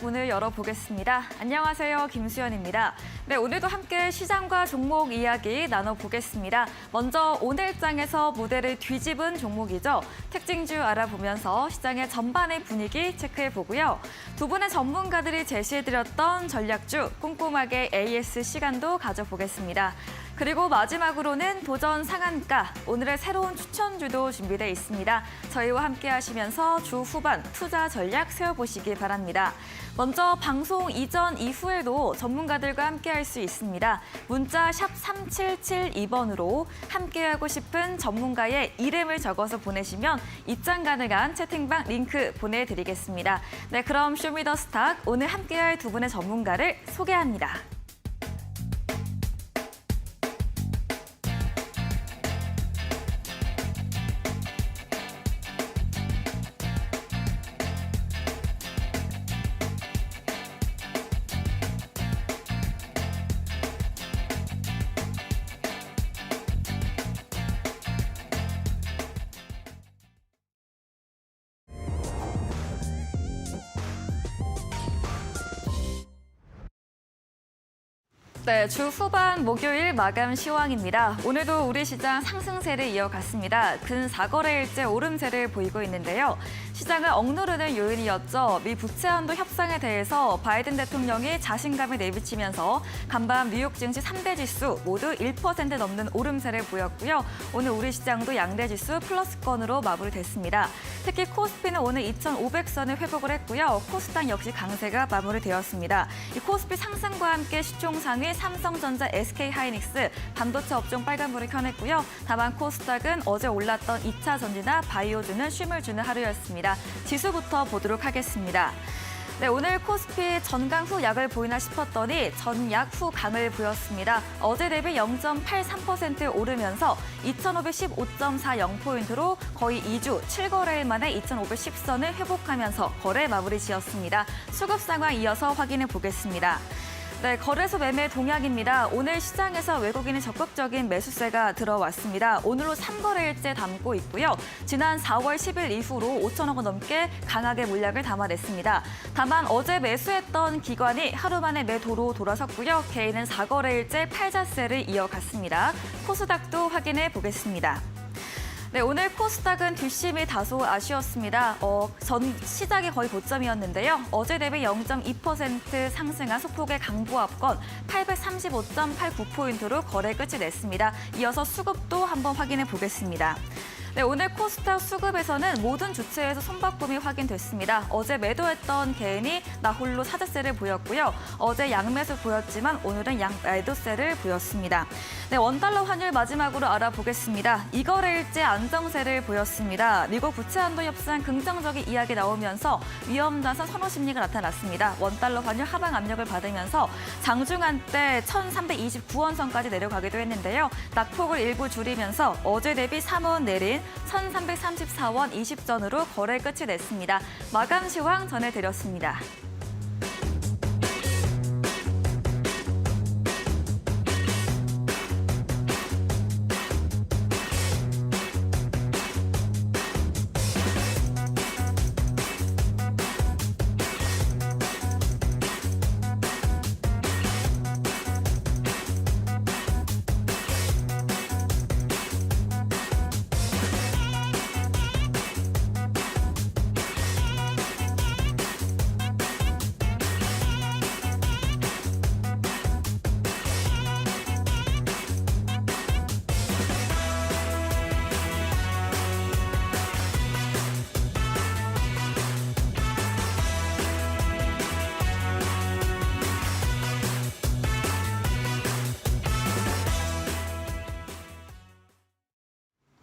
문을 열어보겠습니다. 안녕하세요. 김수연입니다. 네, 오늘도 함께 시장과 종목 이야기 나눠보겠습니다. 먼저 오늘장에서 무대를 뒤집은 종목이죠. 특징주 알아보면서 시장의 전반의 분위기 체크해보고요. 두 분의 전문가들이 제시해드렸던 전략주 꼼꼼하게 AS 시간도 가져보겠습니다. 그리고 마지막으로는 도전 상한가, 오늘의 새로운 추천주도 준비되어 있습니다. 저희와 함께 하시면서 주 후반 투자 전략 세워보시기 바랍니다. 먼저 방송 이전 이후에도 전문가들과 함께할 수 있습니다. 문자 샵 3772번으로 함께하고 싶은 전문가의 이름을 적어서 보내시면 입장 가능한 채팅방 링크 보내드리겠습니다. 네, 그럼 쇼미더스탁 오늘 함께할 두 분의 전문가를 소개합니다. 네, 주 후반 목요일 마감 시황입니다. 오늘도 우리 시장 상승세를 이어갔습니다. 근 4거래일째 오름세를 보이고 있는데요. 시장을 억누르는 요인이었죠. 미 부채 한도 협상에 대해서 바이든 대통령이 자신감을 내비치면서 간밤 뉴욕 증시 3대 지수 모두 1% 넘는 오름세를 보였고요. 오늘 우리 시장도 양대 지수 플러스권으로 마무리됐습니다. 특히 코스피는 오늘 2,500선을 회복을 했고요. 코스닥 역시 강세가 마무리되었습니다. 이 코스피 상승과 함께 시총 상위 삼성전자, SK하이닉스, 반도체 업종 빨간불을 켜냈고요. 다만 코스닥은 어제 올랐던 2차 전지나 바이오주는 쉼을 주는 하루였습니다. 지수부터 보도록 하겠습니다. 네, 오늘 코스피 전강 후 약을 보이나 싶었더니 전약 후 강을 보였습니다. 어제 대비 0.83% 오르면서 2,515.40포인트로 거의 2주 7거래일 만에 2,510선을 회복하면서 거래 마무리 지었습니다. 수급 상황 이어서 확인해 보겠습니다. 네, 거래소 매매 동향입니다. 오늘 시장에서 외국인의 적극적인 매수세가 들어왔습니다. 오늘로 3거래일째 담고 있고요. 지난 4월 10일 이후로 5천억 원 넘게 강하게 물량을 담아냈습니다. 다만 어제 매수했던 기관이 하루 만에 매도로 돌아섰고요. 개인은 4거래일째 팔자세를 이어갔습니다. 코스닥도 확인해 보겠습니다. 네, 오늘 코스닥은 뒷심이 다소 아쉬웠습니다. 전 시작이 거의 고점이었는데요. 어제 대비 0.2% 상승한 소폭의 강보합권 835.89포인트로 거래 끝이 냈습니다. 이어서 수급도 한번 확인해 보겠습니다. 네, 오늘 코스닥 수급에서는 모든 주체에서 손바꿈이 확인됐습니다. 어제 매도했던 개인이 나홀로 사재세를 보였고요. 어제 양매수 보였지만 오늘은 양매도세를 보였습니다. 네, 원달러 환율 마지막으로 알아보겠습니다. 2거래일째 안정세를 보였습니다. 미국 부채 한도 협상 긍정적인 이야기 나오면서 위험자산 선호 심리가 나타났습니다. 원달러 환율 하방 압력을 받으면서 장중한 때 1,329원 선까지 내려가기도 했는데요. 낙폭을 일부 줄이면서 어제 대비 3원 내린 1,334원 20전으로 거래 끝이 냈습니다. 마감 시황 전해드렸습니다.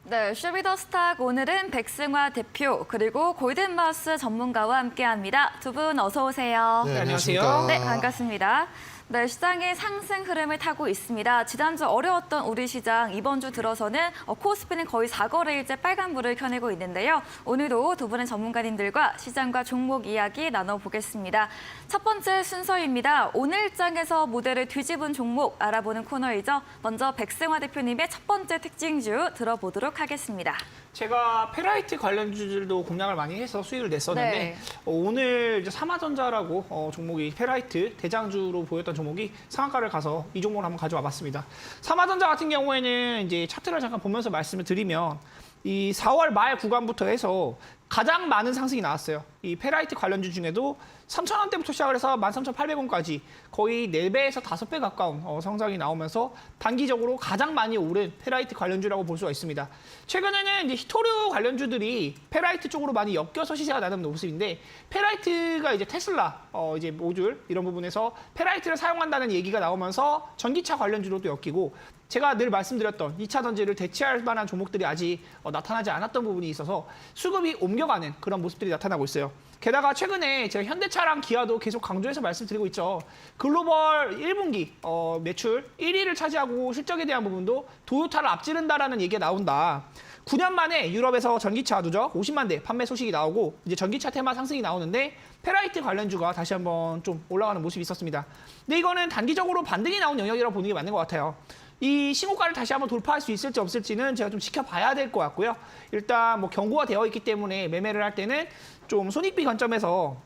네, 쇼미더스탁 오늘은 백승화 대표 그리고 골든마우스 전문가와 함께합니다. 두 분 어서 오세요. 네, 안녕하세요. 네, 반갑습니다. 네, 시장이 상승 흐름을 타고 있습니다. 지난주 어려웠던 우리 시장, 이번 주 들어서는 코스피는 거의 4거래일째 빨간불을 켜내고 있는데요. 오늘도 두 분의 전문가님들과 시장과 종목 이야기 나눠보겠습니다. 첫 번째 순서입니다. 오늘장에서 무대를 뒤집은 종목 알아보는 코너이죠. 먼저 백승화 대표님의 첫 번째 특징주 들어보도록 하겠습니다. 제가 페라이트 관련주들도 공략을 많이 해서 수익을 냈었는데 네. 오늘 이제 삼화전자라고 종목이 페라이트 대장주로 보였던 종목이 상한가를 가서 이 종목을 한번 가져와 봤습니다. 삼화전자 같은 경우에는 이제 차트를 잠깐 보면서 말씀을 드리면 이 4월 말 구간부터 해서 가장 많은 상승이 나왔어요. 이 페라이트 관련주 중에도 3,000원대부터 시작을 해서 13,800원까지 거의 4배에서 5배 가까운 성장이 나오면서 단기적으로 가장 많이 오른 페라이트 관련주라고 볼 수가 있습니다. 최근에는 이제 히토류 관련주들이 페라이트 쪽으로 많이 엮여서 시세가 나는 모습인데 페라이트가 이제 테슬라 이제 모듈 이런 부분에서 페라이트를 사용한다는 얘기가 나오면서 전기차 관련주로도 엮이고 제가 늘 말씀드렸던 2차 전지를 대체할 만한 종목들이 아직 나타나지 않았던 부분이 있어서 수급이 옮겨가는 그런 모습들이 나타나고 있어요. 게다가 최근에 제가 현대차랑 기아도 계속 강조해서 말씀드리고 있죠. 글로벌 1분기 매출 1위를 차지하고 실적에 대한 부분도 도요타를 앞지른다라는 얘기가 나온다. 9년 만에 유럽에서 전기차 누적 50만 대 판매 소식이 나오고 이제 전기차 테마 상승이 나오는데 페라이트 관련주가 다시 한번 좀 올라가는 모습이 있었습니다. 근데 이거는 단기적으로 반등이 나온 영역이라고 보는 게 맞는 것 같아요. 이 신고가를 다시 한번 돌파할 수 있을지 없을지는 제가 좀 지켜봐야 될 것 같고요. 일단 뭐 경고가 되어 있기 때문에 매매를 할 때는 좀 손익비 관점에서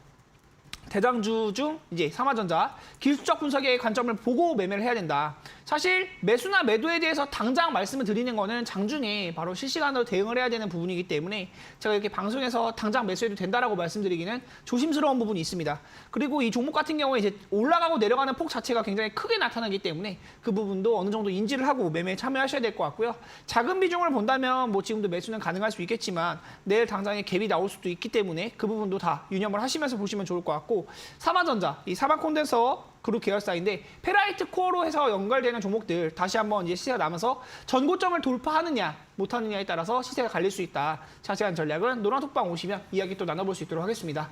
대장주 중 이제 삼화전자 기술적 분석의 관점을 보고 매매를 해야 된다. 사실 매수나 매도에 대해서 당장 말씀을 드리는 거는 장중에 바로 실시간으로 대응을 해야 되는 부분이기 때문에 제가 이렇게 방송에서 당장 매수해도 된다라고 말씀드리기는 조심스러운 부분이 있습니다. 그리고 이 종목 같은 경우에 이제 올라가고 내려가는 폭 자체가 굉장히 크게 나타나기 때문에 그 부분도 어느 정도 인지를 하고 매매에 참여하셔야 될 것 같고요. 작은 비중을 본다면 뭐 지금도 매수는 가능할 수 있겠지만 내일 당장에 갭이 나올 수도 있기 때문에 그 부분도 다 유념을 하시면서 보시면 좋을 것 같고 삼화전자, 이 사방 콘덴서 그룹 계열사인데 페라이트 코어로 해서 연결되는 종목들 다시 한번 이제 시세가 나면서 전고점을 돌파하느냐 못하느냐에 따라서 시세가 갈릴 수 있다. 자세한 전략은 노란톡방 오시면 이야기 또 나눠볼 수 있도록 하겠습니다.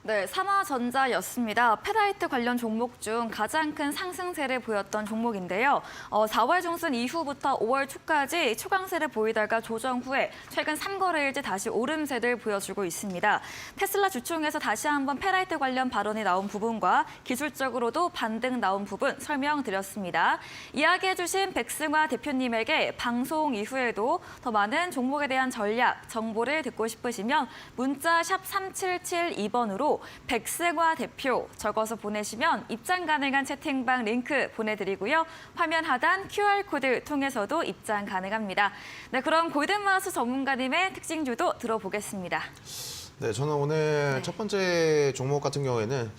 네, 삼화전자였습니다. 페라이트 관련 종목 중 가장 큰 상승세를 보였던 종목인데요. 4월 중순 이후부터 5월 초까지 초강세를 보이다가 조정 후에 최근 3거래일째 다시 오름세를 보여주고 있습니다. 테슬라 주총에서 다시 한번 페라이트 관련 발언이 나온 부분과 기술적으로도 반등 나온 부분 설명드렸습니다. 이야기해주신 백승화 대표님에게 방송 이후에도 더 많은 종목에 대한 전략, 정보를 듣고 싶으시면 문자 샵 3772번으로 백승화 대표 적어서 보내시면 입장 가능한 채팅방 링크 보내드리고요. 화면 하단 QR코드 통해서도 입장 가능합니다. 네, 그럼 골든마우스 전문가님의 특징주도 들어보겠습니다. 네, 저는 오늘 네. 첫 번째 종목 같은 경우에는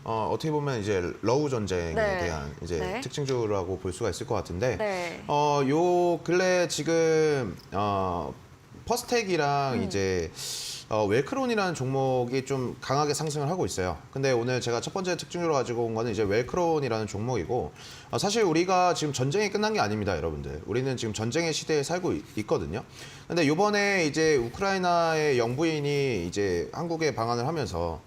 어떻게 보면 이제 러우 전쟁에 네. 대한 이제 네. 특징주라고 볼 수가 있을 것 같은데, 네. 요 근래 지금 퍼스텍이랑 이제 웰크론이라는 종목이 좀 강하게 상승을 하고 있어요. 근데 오늘 제가 첫 번째 특징으로 가지고 온 거는 이제 웰크론이라는 종목이고, 사실 우리가 지금 전쟁이 끝난 게 아닙니다, 여러분들. 우리는 지금 전쟁의 시대에 살고 있거든요. 근데 이번에 이제 우크라이나의 영부인이 이제 한국에 방한을 하면서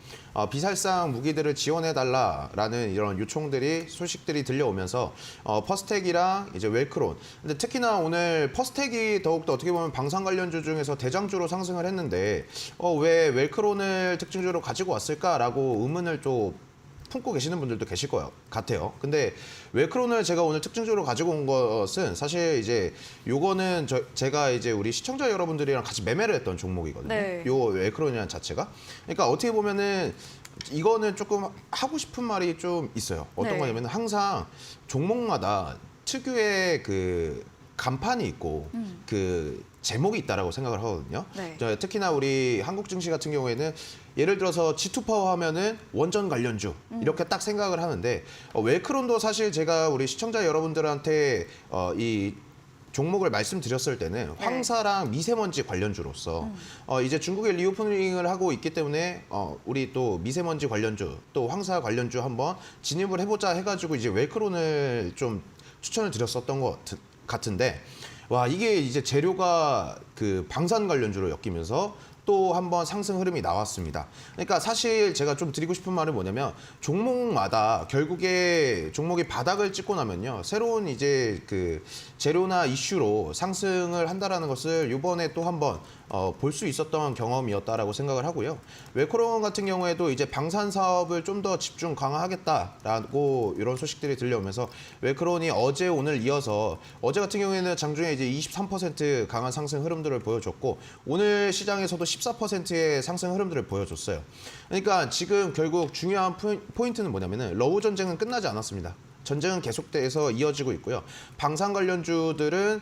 비살상 무기들을 지원해달라라는 이런 요청들이 소식들이 들려오면서 퍼스텍이랑 이제 웰크론. 근데 특히나 오늘 퍼스텍이 더욱더 어떻게 보면 방산 관련주 중에서 대장주로 상승을 했는데 왜 웰크론을 특징주로 가지고 왔을까라고 의문을 좀 품고 계시는 분들도 계실 것 같아요. 근데 웰크론을 제가 오늘 특징적으로 가지고 온 것은 사실 이제 요거는 제가 이제 우리 시청자 여러분들이랑 같이 매매를 했던 종목이거든요. 네. 요 웰크론이라는 자체가. 그러니까 어떻게 보면은 이거는 조금 하고 싶은 말이 좀 있어요. 어떤 네. 거냐면 항상 종목마다 특유의 그 간판이 있고 그 제목이 있다라고 생각을 하거든요. 네. 특히나 우리 한국 증시 같은 경우에는 예를 들어서 G2파워 하면은 원전 관련주 이렇게 딱 생각을 하는데 웰크론도 사실 제가 우리 시청자 여러분들한테 이 종목을 말씀드렸을 때는 네. 황사랑 미세먼지 관련주로서 이제 중국에 리오프닝을 하고 있기 때문에 우리 또 미세먼지 관련주 또 황사 관련주 한번 진입을 해보자 해가지고 이제 웰크론을 좀 추천을 드렸었던 것 같은데 와 이게 이제 재료가 그 방산 관련주로 엮이면서 또 한 번 상승 흐름이 나왔습니다. 그러니까 사실 제가 좀 드리고 싶은 말은 뭐냐면 종목마다 결국에 종목이 바닥을 찍고 나면요. 새로운 이제 그 재료나 이슈로 상승을 한다라는 것을 이번에 또 한번 볼 수 있었던 경험이었다라고 생각을 하고요. 웰크론 같은 경우에도 이제 방산 사업을 좀 더 집중 강화하겠다라고 이런 소식들이 들려오면서 웰크론이 어제 오늘 이어서 어제 같은 경우에는 장중에 이제 23% 강한 상승 흐름들을 보여줬고 오늘 시장에서도 14%의 상승 흐름들을 보여줬어요. 그러니까 지금 결국 중요한 포인트는 뭐냐면은 러우 전쟁은 끝나지 않았습니다. 전쟁은 계속돼서 이어지고 있고요. 방산 관련주들은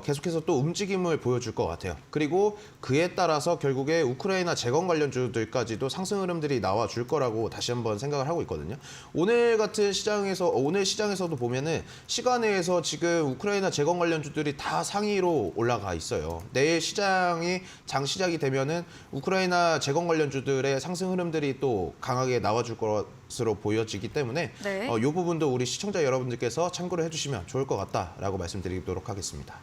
계속해서 또 움직임을 보여줄 것 같아요. 그리고 그에 따라서 결국에 우크라이나 재건 관련주들까지도 상승 흐름들이 나와줄 거라고 다시 한번 생각을 하고 있거든요. 오늘 같은 시장에서 오늘 시장에서도 보면은 시간에서 지금 우크라이나 재건 관련주들이 다 상위로 올라가 있어요. 내일 시장이 장 시작이 되면은 우크라이나 재건 관련주들의 상승 흐름들이 또 강하게 나와줄 것으로 보여지기 때문에 네. 이 부분도 우리 시청자 여러분들께서 참고를 해주시면 좋을 것 같다라고 말씀드리도록 하겠습니다.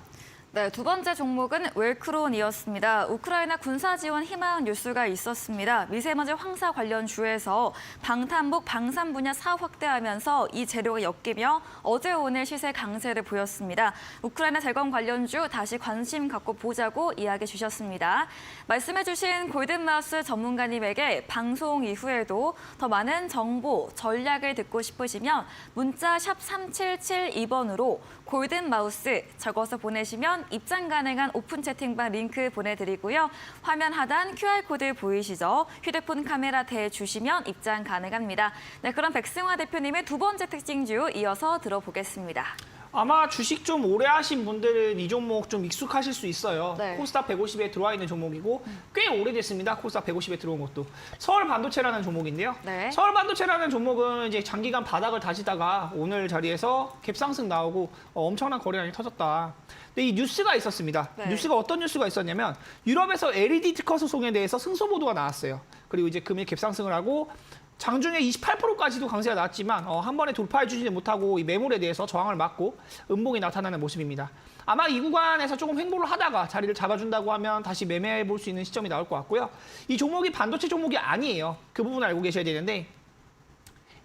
네, 두 번째 종목은 웰크론이었습니다. 우크라이나 군사 지원 희망 뉴스가 있었습니다. 미세먼지 황사 관련 주에서 방탄복 방산 분야 사업 확대하면서 이 재료가 엮이며 어제 오늘 시세 강세를 보였습니다. 우크라이나 재건 관련주 다시 관심 갖고 보자고 이야기 주셨습니다. 말씀해 주신 골든마우스 전문가님에게 방송 이후에도 더 많은 정보, 전략을 듣고 싶으시면 문자 샵 3772번으로 골든마우스 적어서 보내시면 입장 가능한 오픈 채팅방 링크 보내드리고요. 화면 하단 QR코드 보이시죠? 휴대폰 카메라 대주시면 입장 가능합니다. 네, 그럼 백승화 대표님의 두 번째 특징주 이어서 들어보겠습니다. 아마 주식 좀 오래 하신 분들은 이 종목 좀 익숙하실 수 있어요. 네. 코스닥 150에 들어와 있는 종목이고 꽤 오래됐습니다. 코스닥 150에 들어온 것도. 서울 반도체라는 종목인데요. 네. 서울 반도체라는 종목은 이제 장기간 바닥을 다지다가 오늘 자리에서 갭상승 나오고 엄청난 거래량이 터졌다. 근데 이 뉴스가 있었습니다. 네. 뉴스가 어떤 뉴스가 있었냐면 유럽에서 LED 특허 소송에 대해서 승소 보도가 나왔어요. 그리고 이제 금일 갭상승을 하고 장중에 28%까지도 강세가 나왔지만 한 번에 돌파해주지 못하고 이 매물에 대해서 저항을 막고 음봉이 나타나는 모습입니다. 아마 이 구간에서 조금 횡보를 하다가 자리를 잡아준다고 하면 다시 매매해 볼 수 있는 시점이 나올 것 같고요. 이 종목이 반도체 종목이 아니에요. 그 부분 알고 계셔야 되는데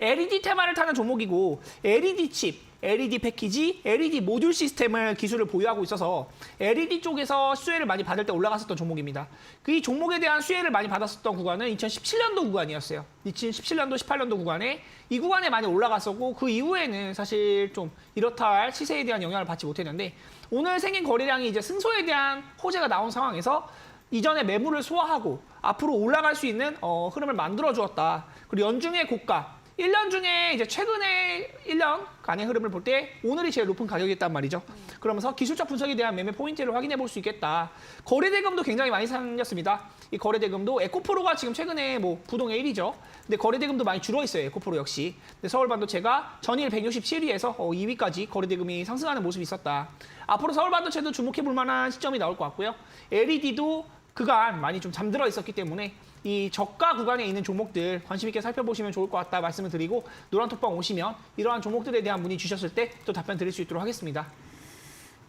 LED 테마를 타는 종목이고 LED 칩, LED 패키지, LED 모듈 시스템을 기술을 보유하고 있어서 LED 쪽에서 수혜를 많이 받을 때 올라갔었던 종목입니다. 그 이 종목에 대한 수혜를 많이 받았었던 구간은 2017년도 구간이었어요. 2017년도, 18년도 구간에 이 구간에 많이 올라갔었고 그 이후에는 사실 좀 이렇다 할 시세에 대한 영향을 받지 못했는데 오늘 생긴 거래량이 이제 승소에 대한 호재가 나온 상황에서 이전에 매물을 소화하고 앞으로 올라갈 수 있는 흐름을 만들어 주었다. 그리고 연중의 고가 1년 중에 이제 최근에 1년간의 흐름을 볼 때 오늘이 제일 높은 가격이었단 말이죠. 그러면서 기술적 분석에 대한 매매 포인트를 확인해 볼 수 있겠다. 거래대금도 굉장히 많이 생겼습니다. 이 거래대금도 에코프로가 지금 최근에 뭐 부동의 1위죠. 근데 거래대금도 많이 줄어 있어요. 에코프로 역시. 근데 서울반도체가 전일 167위에서 2위까지 거래대금이 상승하는 모습이 있었다. 앞으로 서울반도체도 주목해 볼 만한 시점이 나올 것 같고요. LED도 그간 많이 좀 잠들어 있었기 때문에 이 저가 구간에 있는 종목들 관심 있게 살펴보시면 좋을 것 같다 말씀을 드리고 노란톡방 오시면 이러한 종목들에 대한 문의 주셨을 때 또 답변 드릴 수 있도록 하겠습니다.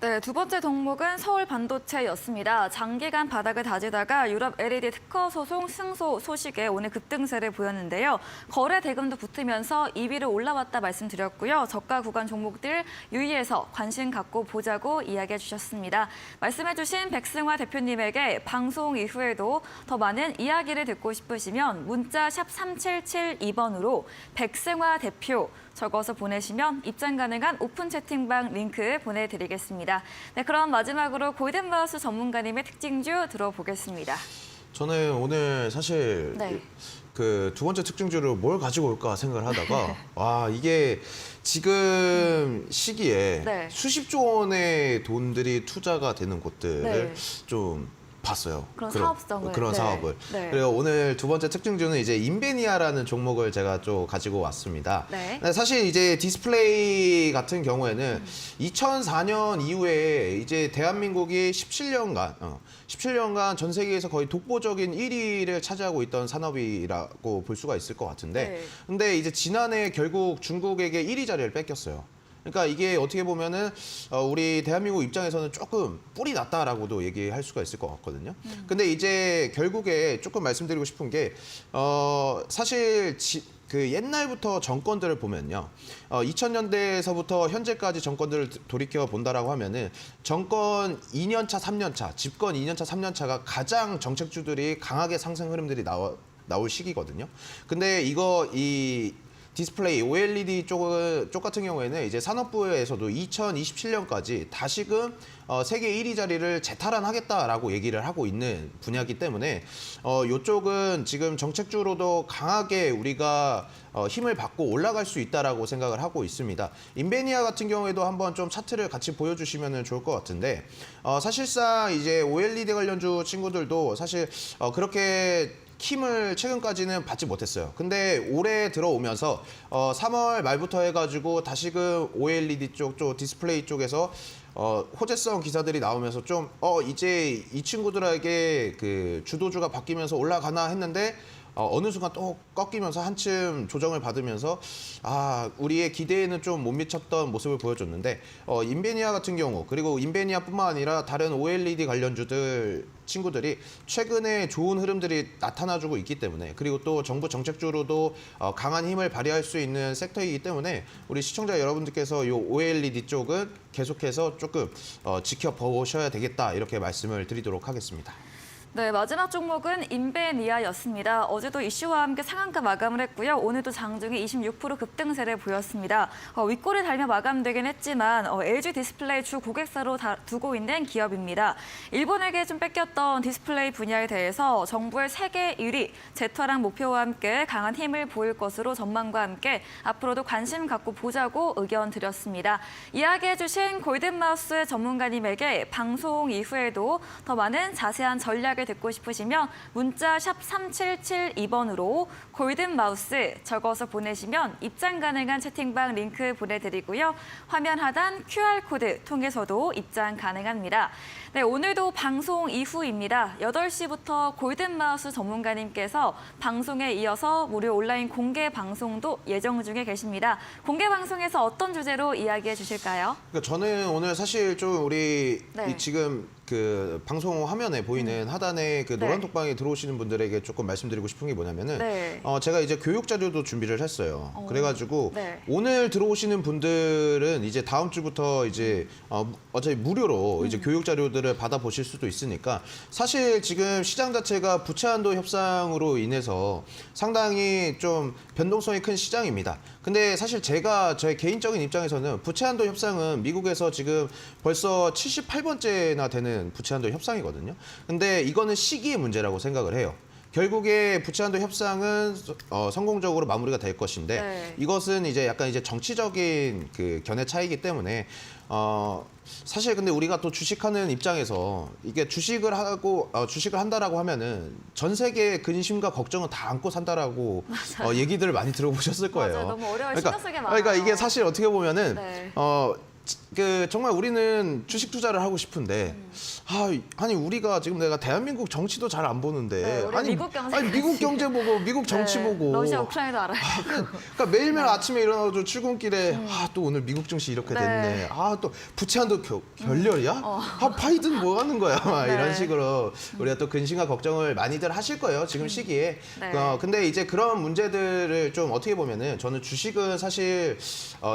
네, 두 번째 종목은 서울 반도체였습니다. 장기간 바닥을 다지다가 유럽 LED 특허 소송 승소 소식에 오늘 급등세를 보였는데요. 거래 대금도 붙으면서 2위로 올라왔다 말씀드렸고요. 저가 구간 종목들 유의해서 관심 갖고 보자고 이야기해 주셨습니다. 말씀해 주신 백승화 대표님에게 방송 이후에도 더 많은 이야기를 듣고 싶으시면 문자 샵 3772번으로 백승화 대표 적어서 보내시면 입장 가능한 오픈 채팅방 링크 보내드리겠습니다. 네, 그럼 마지막으로 골든마우스 전문가님의 특징주 들어보겠습니다. 저는 오늘 사실 네. 그 두 번째 특징주를 뭘 가지고 올까 생각을 하다가 와 이게 지금 시기에 네. 수십조 원의 돈들이 투자가 되는 곳들을 네. 좀 봤어요. 그런 사업성을. 그런 네. 사업을. 네. 그리고 오늘 두 번째 특징주는 이제 인베니아라는 종목을 제가 좀 가지고 왔습니다. 네. 사실 이제 디스플레이 같은 경우에는 2004년 이후에 이제 대한민국이 17년간 전 세계에서 거의 독보적인 1위를 차지하고 있던 산업이라고 볼 수가 있을 것 같은데 네. 근데 이제 지난해 결국 중국에게 1위 자리를 뺏겼어요. 그러니까 이게 어떻게 보면은 우리 대한민국 입장에서는 조금 뿔이 났다라고도 얘기할 수가 있을 것 같거든요. 근데 이제 결국에 조금 말씀드리고 싶은 게 사실 그 옛날부터 정권들을 보면요. 2000년대에서부터 현재까지 정권들을 돌이켜 본다라고 하면은 정권 2년차, 3년차, 집권 2년차, 3년차가 가장 정책주들이 강하게 상승 흐름들이 나올 시기거든요. 근데 이 디스플레이 OLED 쪽 같은 경우에는 이제 산업부에서도 2027년까지 다시금 세계 1위 자리를 재탈환하겠다라고 얘기를 하고 있는 분야이기 때문에 이쪽은 지금 정책주로도 강하게 우리가 힘을 받고 올라갈 수 있다라고 생각을 하고 있습니다. 인베니아 같은 경우에도 한번 좀 차트를 같이 보여주시면 좋을 것 같은데 사실상 이제 OLED 관련주 친구들도 사실 그렇게 힘을 최근까지는 받지 못했어요. 근데 올해 들어오면서 3월 말부터 해가지고 다시금 OLED 쪽 디스플레이 쪽에서 호재성 기사들이 나오면서 좀 이제 이 친구들에게 그 주도주가 바뀌면서 올라가나 했는데 어느 순간 또 꺾이면서 한층 조정을 받으면서 우리의 기대에는 좀 못 미쳤던 모습을 보여줬는데 인베니아 같은 경우 그리고 인베니아뿐만 아니라 다른 OLED 관련주들 친구들이 최근에 좋은 흐름들이 나타나주고 있기 때문에 그리고 또 정부 정책주로도 강한 힘을 발휘할 수 있는 섹터이기 때문에 우리 시청자 여러분들께서 이 OLED 쪽은 계속해서 조금 지켜보셔야 되겠다 이렇게 말씀을 드리도록 하겠습니다. 네, 마지막 종목은 인베니아였습니다. 어제도 이슈와 함께 상한가 마감을 했고요. 오늘도 장중에 26% 급등세를 보였습니다. 윗골이 달며 마감되긴 했지만 LG 디스플레이 주 고객사로 두고 있는 기업입니다. 일본에게 좀 뺏겼던 디스플레이 분야에 대해서 정부의 세계 1위 재탈환 목표와 함께 강한 힘을 보일 것으로 전망과 함께 앞으로도 관심 갖고 보자고 의견 드렸습니다. 이야기해 주신 골든마우스 전문가님에게 방송 이후에도 더 많은 자세한 전략을 듣고 싶으시면 문자 샵 3772번으로 골든마우스 적어서 보내시면 입장 가능한 채팅방 링크 보내드리고요. 화면 하단 QR코드 통해서도 입장 가능합니다. 네, 오늘도 방송 이후입니다. 8시부터 골든마우스 전문가님께서 방송에 이어서 무료 온라인 공개 방송도 예정 중에 계십니다. 공개 방송에서 어떤 주제로 이야기해 주실까요? 그러니까 저는 오늘 사실 좀 우리 네. 지금 그 방송 화면에 보이는 하단에 그 노란 네. 톡방에 들어오시는 분들에게 조금 말씀드리고 싶은 게 뭐냐면은 네. 제가 이제 교육 자료도 준비를 했어요. 그래가지고 네. 오늘 들어오시는 분들은 이제 다음 주부터 이제 어차피 무료로 이제 교육 자료들을 받아보실 수도 있으니까 사실 지금 시장 자체가 부채 한도 협상으로 인해서 상당히 좀 변동성이 큰 시장입니다. 근데 사실 제가 저의 개인적인 입장에서는 부채 한도 협상은 미국에서 지금 벌써 78번째나 되는 부채 한도 협상이거든요. 근데 이거는 시기의 문제라고 생각을 해요. 결국에 부채 한도 협상은 성공적으로 마무리가 될 것인데 네. 이것은 이제 약간 이제 정치적인 그 견해 차이기 때문에 사실 근데 우리가 또 주식하는 입장에서 이게 주식을 한다라고 하면은 전 세계의 근심과 걱정은 다 안고 산다라고 얘기들을 많이 들어보셨을 거예요. 맞아요. 너무 어려워요. 신경 쓰게 많아요. 그러니까 이게 사실 어떻게 보면은 네. 정말 우리는 주식 투자를 하고 싶은데 아니 우리가 지금 내가 대한민국 정치도 잘 안 보는데 네, 우리 미국 경제 아니 미국 경제 보고 미국 정치 네, 보고 러시아 우크라이나도 알아야 되고. 그러니까 매일매일 아침에 일어나서 출근길에 또 오늘 미국 증시 이렇게 됐네. 네. 또 부채 한도 결렬이야? 바이든 뭐 하는 거야? 막 네. 이런 식으로 우리가 또 근심과 걱정을 많이들 하실 거예요. 지금 시기에. 네. 근데 이제 그런 문제들을 좀 어떻게 보면은 저는 주식은 사실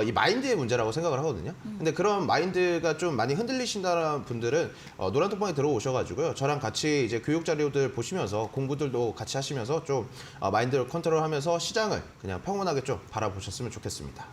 이 마인드의 문제라고 생각을 하거든요. 근데 그런 마인드가 좀 많이 흔들리신다는 분들은 노란톡방에 들어오셔가지고요. 저랑 같이 이제 교육 자료들 보시면서 공부들도 같이 하시면서 좀 마인드를 컨트롤하면서 시장을 그냥 평온하게 좀 바라보셨으면 좋겠습니다.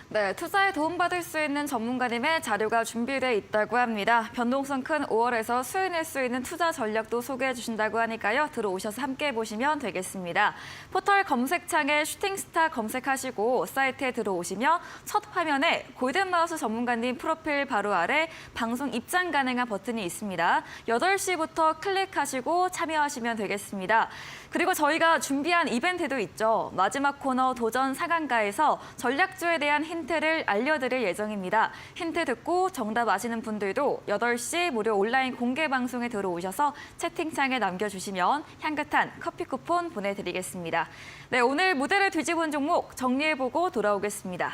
네, 투자에 도움받을 수 있는 전문가님의 자료가 준비되어 있다고 합니다. 변동성 큰 5월에서 수혜낼 수 있는 투자 전략도 소개해 주신다고 하니까요. 들어오셔서 함께 보시면 되겠습니다. 포털 검색창에 슈팅스타 검색하시고 사이트에 들어오시면 첫 화면에 골든마우스 전문가님 프로필 바로 아래 방송 입장 가능한 버튼이 있습니다. 8시부터 클릭하시고 참여하시면 되겠습니다. 그리고 저희가 준비한 이벤트도 있죠. 마지막 코너 도전 상한가에서 전략주에 대한 힌트를 알려드릴 예정입니다. 힌트 듣고 정답 아시는 분들도 8시 무료 온라인 공개 방송에 들어오셔서 채팅창에 남겨주시면 향긋한 커피 쿠폰 보내드리겠습니다. 네, 오늘 무대를 뒤집은 종목 정리해보고 돌아오겠습니다.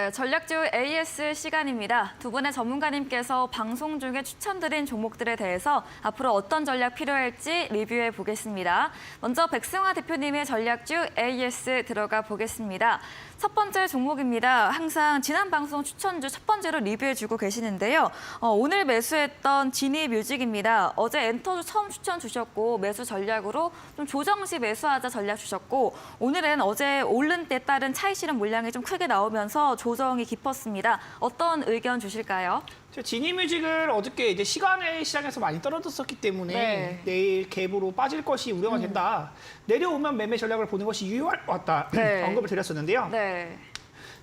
네, 전략주 AS 시간입니다. 두 분의 전문가님께서 방송 중에 추천드린 종목들에 대해서 앞으로 어떤 전략 필요할지 리뷰해 보겠습니다. 먼저 백승화 대표님의 전략주 AS 들어가 보겠습니다. 첫 번째 종목입니다. 항상 지난 방송 추천주 첫 번째로 리뷰해주고 계시는데요. 오늘 매수했던 지니뮤직입니다. 어제 엔터주 처음 추천 주셨고 매수 전략으로 좀 조정 시 매수하자 전략 주셨고 오늘은 어제 오른 때 따른 차익 실현 물량이 좀 크게 나오면서 조정이 깊었습니다. 어떤 의견 주실까요? 지니뮤직을 어저께 이제 시간외 시장에서 많이 떨어졌었기 때문에 네. 내일 갭으로 빠질 것이 우려가 된다. 내려오면 매매 전략을 보는 것이 유효할 것 같다. 네. 언급을 드렸었는데요. 네.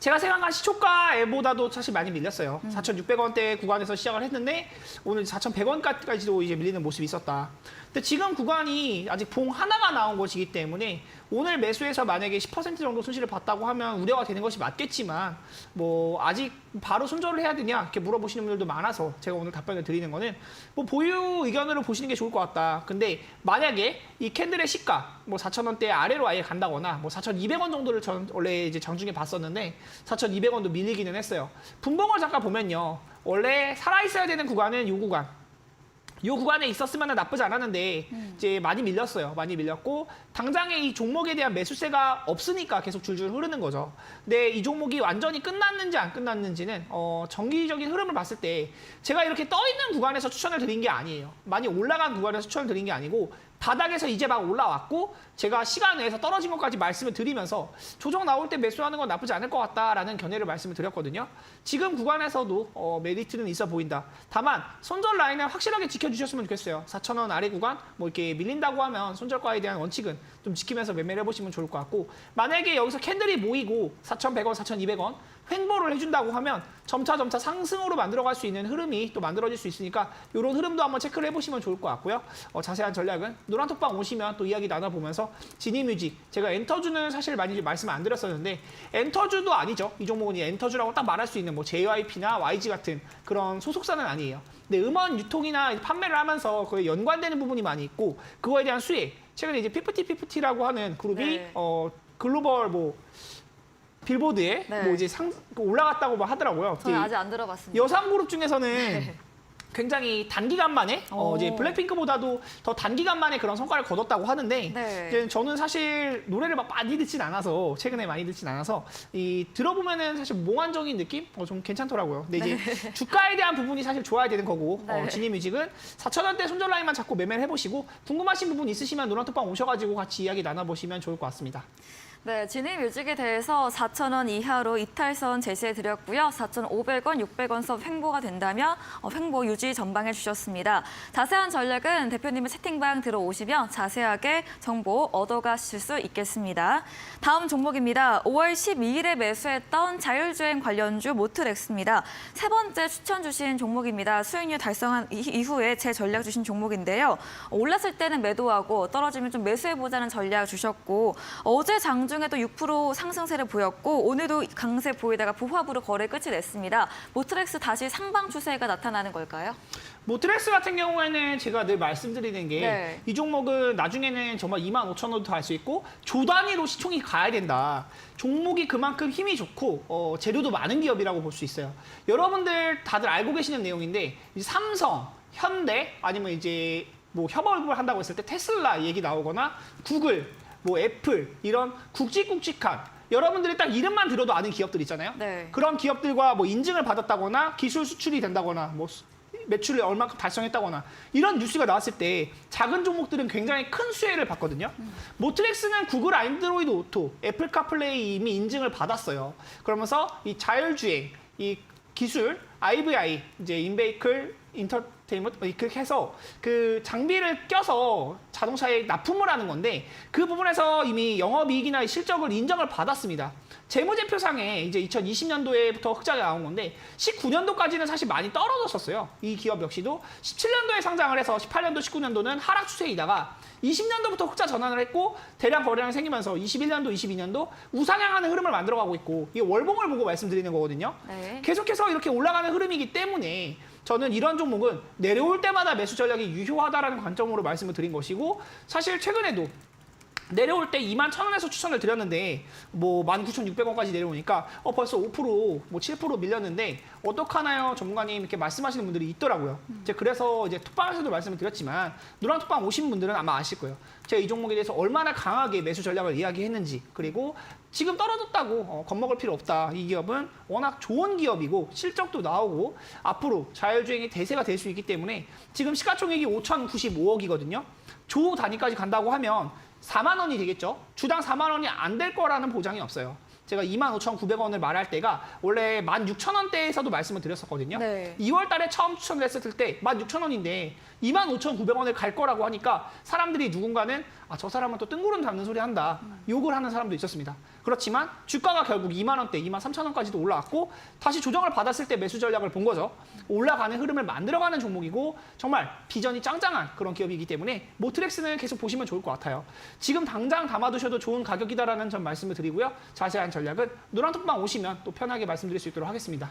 제가 생각한 시초가보다도 사실 많이 밀렸어요. 4,600원대 구간에서 시작을 했는데 오늘 4,100원까지도 이제 밀리는 모습이 있었다. 근데 지금 구간이 아직 봉 하나가 나온 것이기 때문에 오늘 매수해서 만약에 10% 정도 손실을 봤다고 하면 우려가 되는 것이 맞겠지만 뭐 아직 바로 손절을 해야 되냐 이렇게 물어보시는 분들도 많아서 제가 오늘 답변을 드리는 거는 뭐 보유 의견으로 보시는 게 좋을 것 같다. 근데 만약에 이 캔들의 시가 뭐 4,000원대 아래로 아예 간다거나 뭐 4,200원 정도를 전 원래 이제 장중에 봤었는데 4,200원도 밀리기는 했어요. 분봉을 잠깐 보면요. 원래 살아있어야 되는 구간은 이 구간. 이 구간에 있었으면 나쁘지 않았는데 이제 많이 밀렸어요. 많이 밀렸고 당장에 이 종목에 대한 매수세가 없으니까 계속 줄줄 흐르는 거죠. 근데 이 종목이 완전히 끝났는지 안 끝났는지는 정기적인 흐름을 봤을 때 제가 이렇게 떠 있는 구간에서 추천을 드린 게 아니에요. 많이 올라간 구간에서 추천을 드린 게 아니고 바닥에서 이제 막 올라왔고 제가 시간 내에서 떨어진 것까지 말씀을 드리면서 조정 나올 때 매수하는 건 나쁘지 않을 것 같다라는 견해를 말씀을 드렸거든요. 지금 구간에서도 메리트는 있어 보인다. 다만 손절 라인을 확실하게 지켜주셨으면 좋겠어요. 4,000원 아래 구간 뭐 이렇게 밀린다고 하면 손절가에 대한 원칙은 좀 지키면서 매매를 해보시면 좋을 것 같고 만약에 여기서 캔들이 모이고 4,100원, 4,200원 횡보를 해준다고 하면 점차 상승으로 만들어갈 수 있는 흐름이 또 만들어질 수 있으니까 이런 흐름도 한번 체크를 해보시면 좋을 것 같고요. 자세한 전략은 노란톡방 오시면 또 이야기 나눠보면서 지니뮤직 제가 엔터주는 사실 많이 말씀 안 드렸었는데 엔터주도 아니죠. 이 종목은 엔터주라고 딱 말할 수 있는 뭐 JYP나 YG 같은 그런 소속사는 아니에요. 근데 음원 유통이나 판매를 하면서 거의 연관되는 부분이 많이 있고 그거에 대한 수익 최근에 이제 피프티라고 하는 그룹이 네. 글로벌 뭐 빌보드에 네. 뭐 이제 올라갔다고 막 하더라고요. 저는 아직 안 들어봤습니다. 여성 그룹 중에서는 네. 굉장히 단기간 만에 이제 블랙핑크보다도 더 단기간 만에 그런 성과를 거뒀다고 하는데 네. 이제 저는 사실 노래를 막 많이 듣진 않아서 최근에 많이 듣진 않아서 이 들어보면은 사실 몽환적인 느낌 좀 괜찮더라고요. 근데 이제 주가에 대한 부분이 사실 좋아야 되는 거고 네. 지니뮤직은 4,000원대 손절 라인만 잡고 매매를 해보시고 궁금하신 부분 있으시면 노란톡방 오셔가지고 같이 이야기 나눠보시면 좋을 것 같습니다. 네, 지니뮤직에 대해서 4,000원 이하로 이탈선 제시해드렸고요. 4,500원, 600원 선 횡보가 된다면 횡보 유지 전방해 주셨습니다. 자세한 전략은 대표님의 채팅방 들어오시면 자세하게 정보 얻어가실 수 있겠습니다. 다음 종목입니다. 5월 12일에 매수했던 자율주행 관련주 모트렉스입니다. 세 번째 추천 주신 종목입니다. 수익률 달성한 이후에 제 전략 주신 종목인데요. 올랐을 때는 매도하고 떨어지면 좀 매수해보자는 전략 주셨고 어제 장중에도 6% 상승세를 보였고 오늘도 강세 보이다가 부합으로 거래 끝이 냈습니다. 모트렉스 다시 상방 추세가 나타나는 걸까요? 모트렉스 같은 경우에는 제가 늘 말씀드리는 게 이 네. 종목은 나중에는 정말 25,000원도 갈 수 있고 조 단위로 시총이 가야 된다. 종목이 그만큼 힘이 좋고 재료도 많은 기업이라고 볼 수 있어요. 여러분들 다들 알고 계시는 내용인데 이제 삼성, 현대 아니면 이제 뭐 협업을 한다고 했을 때 테슬라 얘기 나오거나 구글, 뭐 애플 이런 굵직굵직한 여러분들이 딱 이름만 들어도 아는 기업들 있잖아요. 네. 그런 기업들과 뭐 인증을 받았다거나 기술 수출이 된다거나 뭐 매출을 얼마큼 달성했다거나 이런 뉴스가 나왔을 때 작은 종목들은 굉장히 큰 수혜를 받거든요. 모트렉스는 구글 안드로이드 오토, 애플 카플레이 이미 인증을 받았어요. 그러면서 이 자율주행, 이 기술, IVI, 이제 인베이클 인터테인먼트 그렇게 해서 그 장비를 껴서 자동차에 납품을 하는 건데 그 부분에서 이미 영업이익이나 실적을 인정을 받았습니다. 재무제표상에 이제 2020년도에부터 흑자가 나온 건데 19년도까지는 사실 많이 떨어졌었어요. 이 기업 역시도 17년도에 상장을 해서 18년도, 19년도는 하락 추세이다가 20년도부터 흑자 전환을 했고 대량 거래량이 생기면서 21년도, 22년도 우상향하는 흐름을 만들어가고 있고 이게 월봉을 보고 말씀드리는 거거든요. 네. 계속해서 이렇게 올라가는 흐름이기 때문에 저는 이런 종목은 내려올 때마다 매수 전략이 유효하다라는 관점으로 말씀을 드린 것이고 사실 최근에도 내려올 때 21,000원에서 추천을 드렸는데 뭐 19,600원까지 내려오니까 벌써 5%, 뭐 7% 밀렸는데 어떡하나요? 전문가님 이렇게 말씀하시는 분들이 있더라고요. 그래서 이제 톡방에서도 말씀을 드렸지만 노란 톡방 오신 분들은 아마 아실 거예요. 제가 이 종목에 대해서 얼마나 강하게 매수 전략을 이야기했는지, 그리고 지금 떨어졌다고 겁먹을 필요 없다. 이 기업은 워낙 좋은 기업이고 실적도 나오고 앞으로 자율주행이 대세가 될 수 있기 때문에 지금 시가총액이 5,095억이거든요. 조 단위까지 간다고 하면 4만 원이 되겠죠. 주당 4만 원이 안 될 거라는 보장이 없어요. 제가 25,900원을 말할 때가 원래 16,000원대에서도 말씀을 드렸었거든요. 네. 2월 달에 처음 추천을 했을 때 16,000원인데 25,900원을 갈 거라고 하니까 사람들이 누군가는 저 사람은 또 뜬구름 잡는 소리 한다. 욕을 하는 사람도 있었습니다. 그렇지만 주가가 결국 2만 원대, 23,000원까지도 올라왔고 다시 조정을 받았을 때 매수 전략을 본 거죠. 올라가는 흐름을 만들어가는 종목이고 정말 비전이 짱짱한 그런 기업이기 때문에 모트렉스는 계속 보시면 좋을 것 같아요. 지금 당장 담아두셔도 좋은 가격이다라는 점 말씀을 드리고요. 자세한 전략은 노란톡방 오시면 또 편하게 말씀드릴 수 있도록 하겠습니다.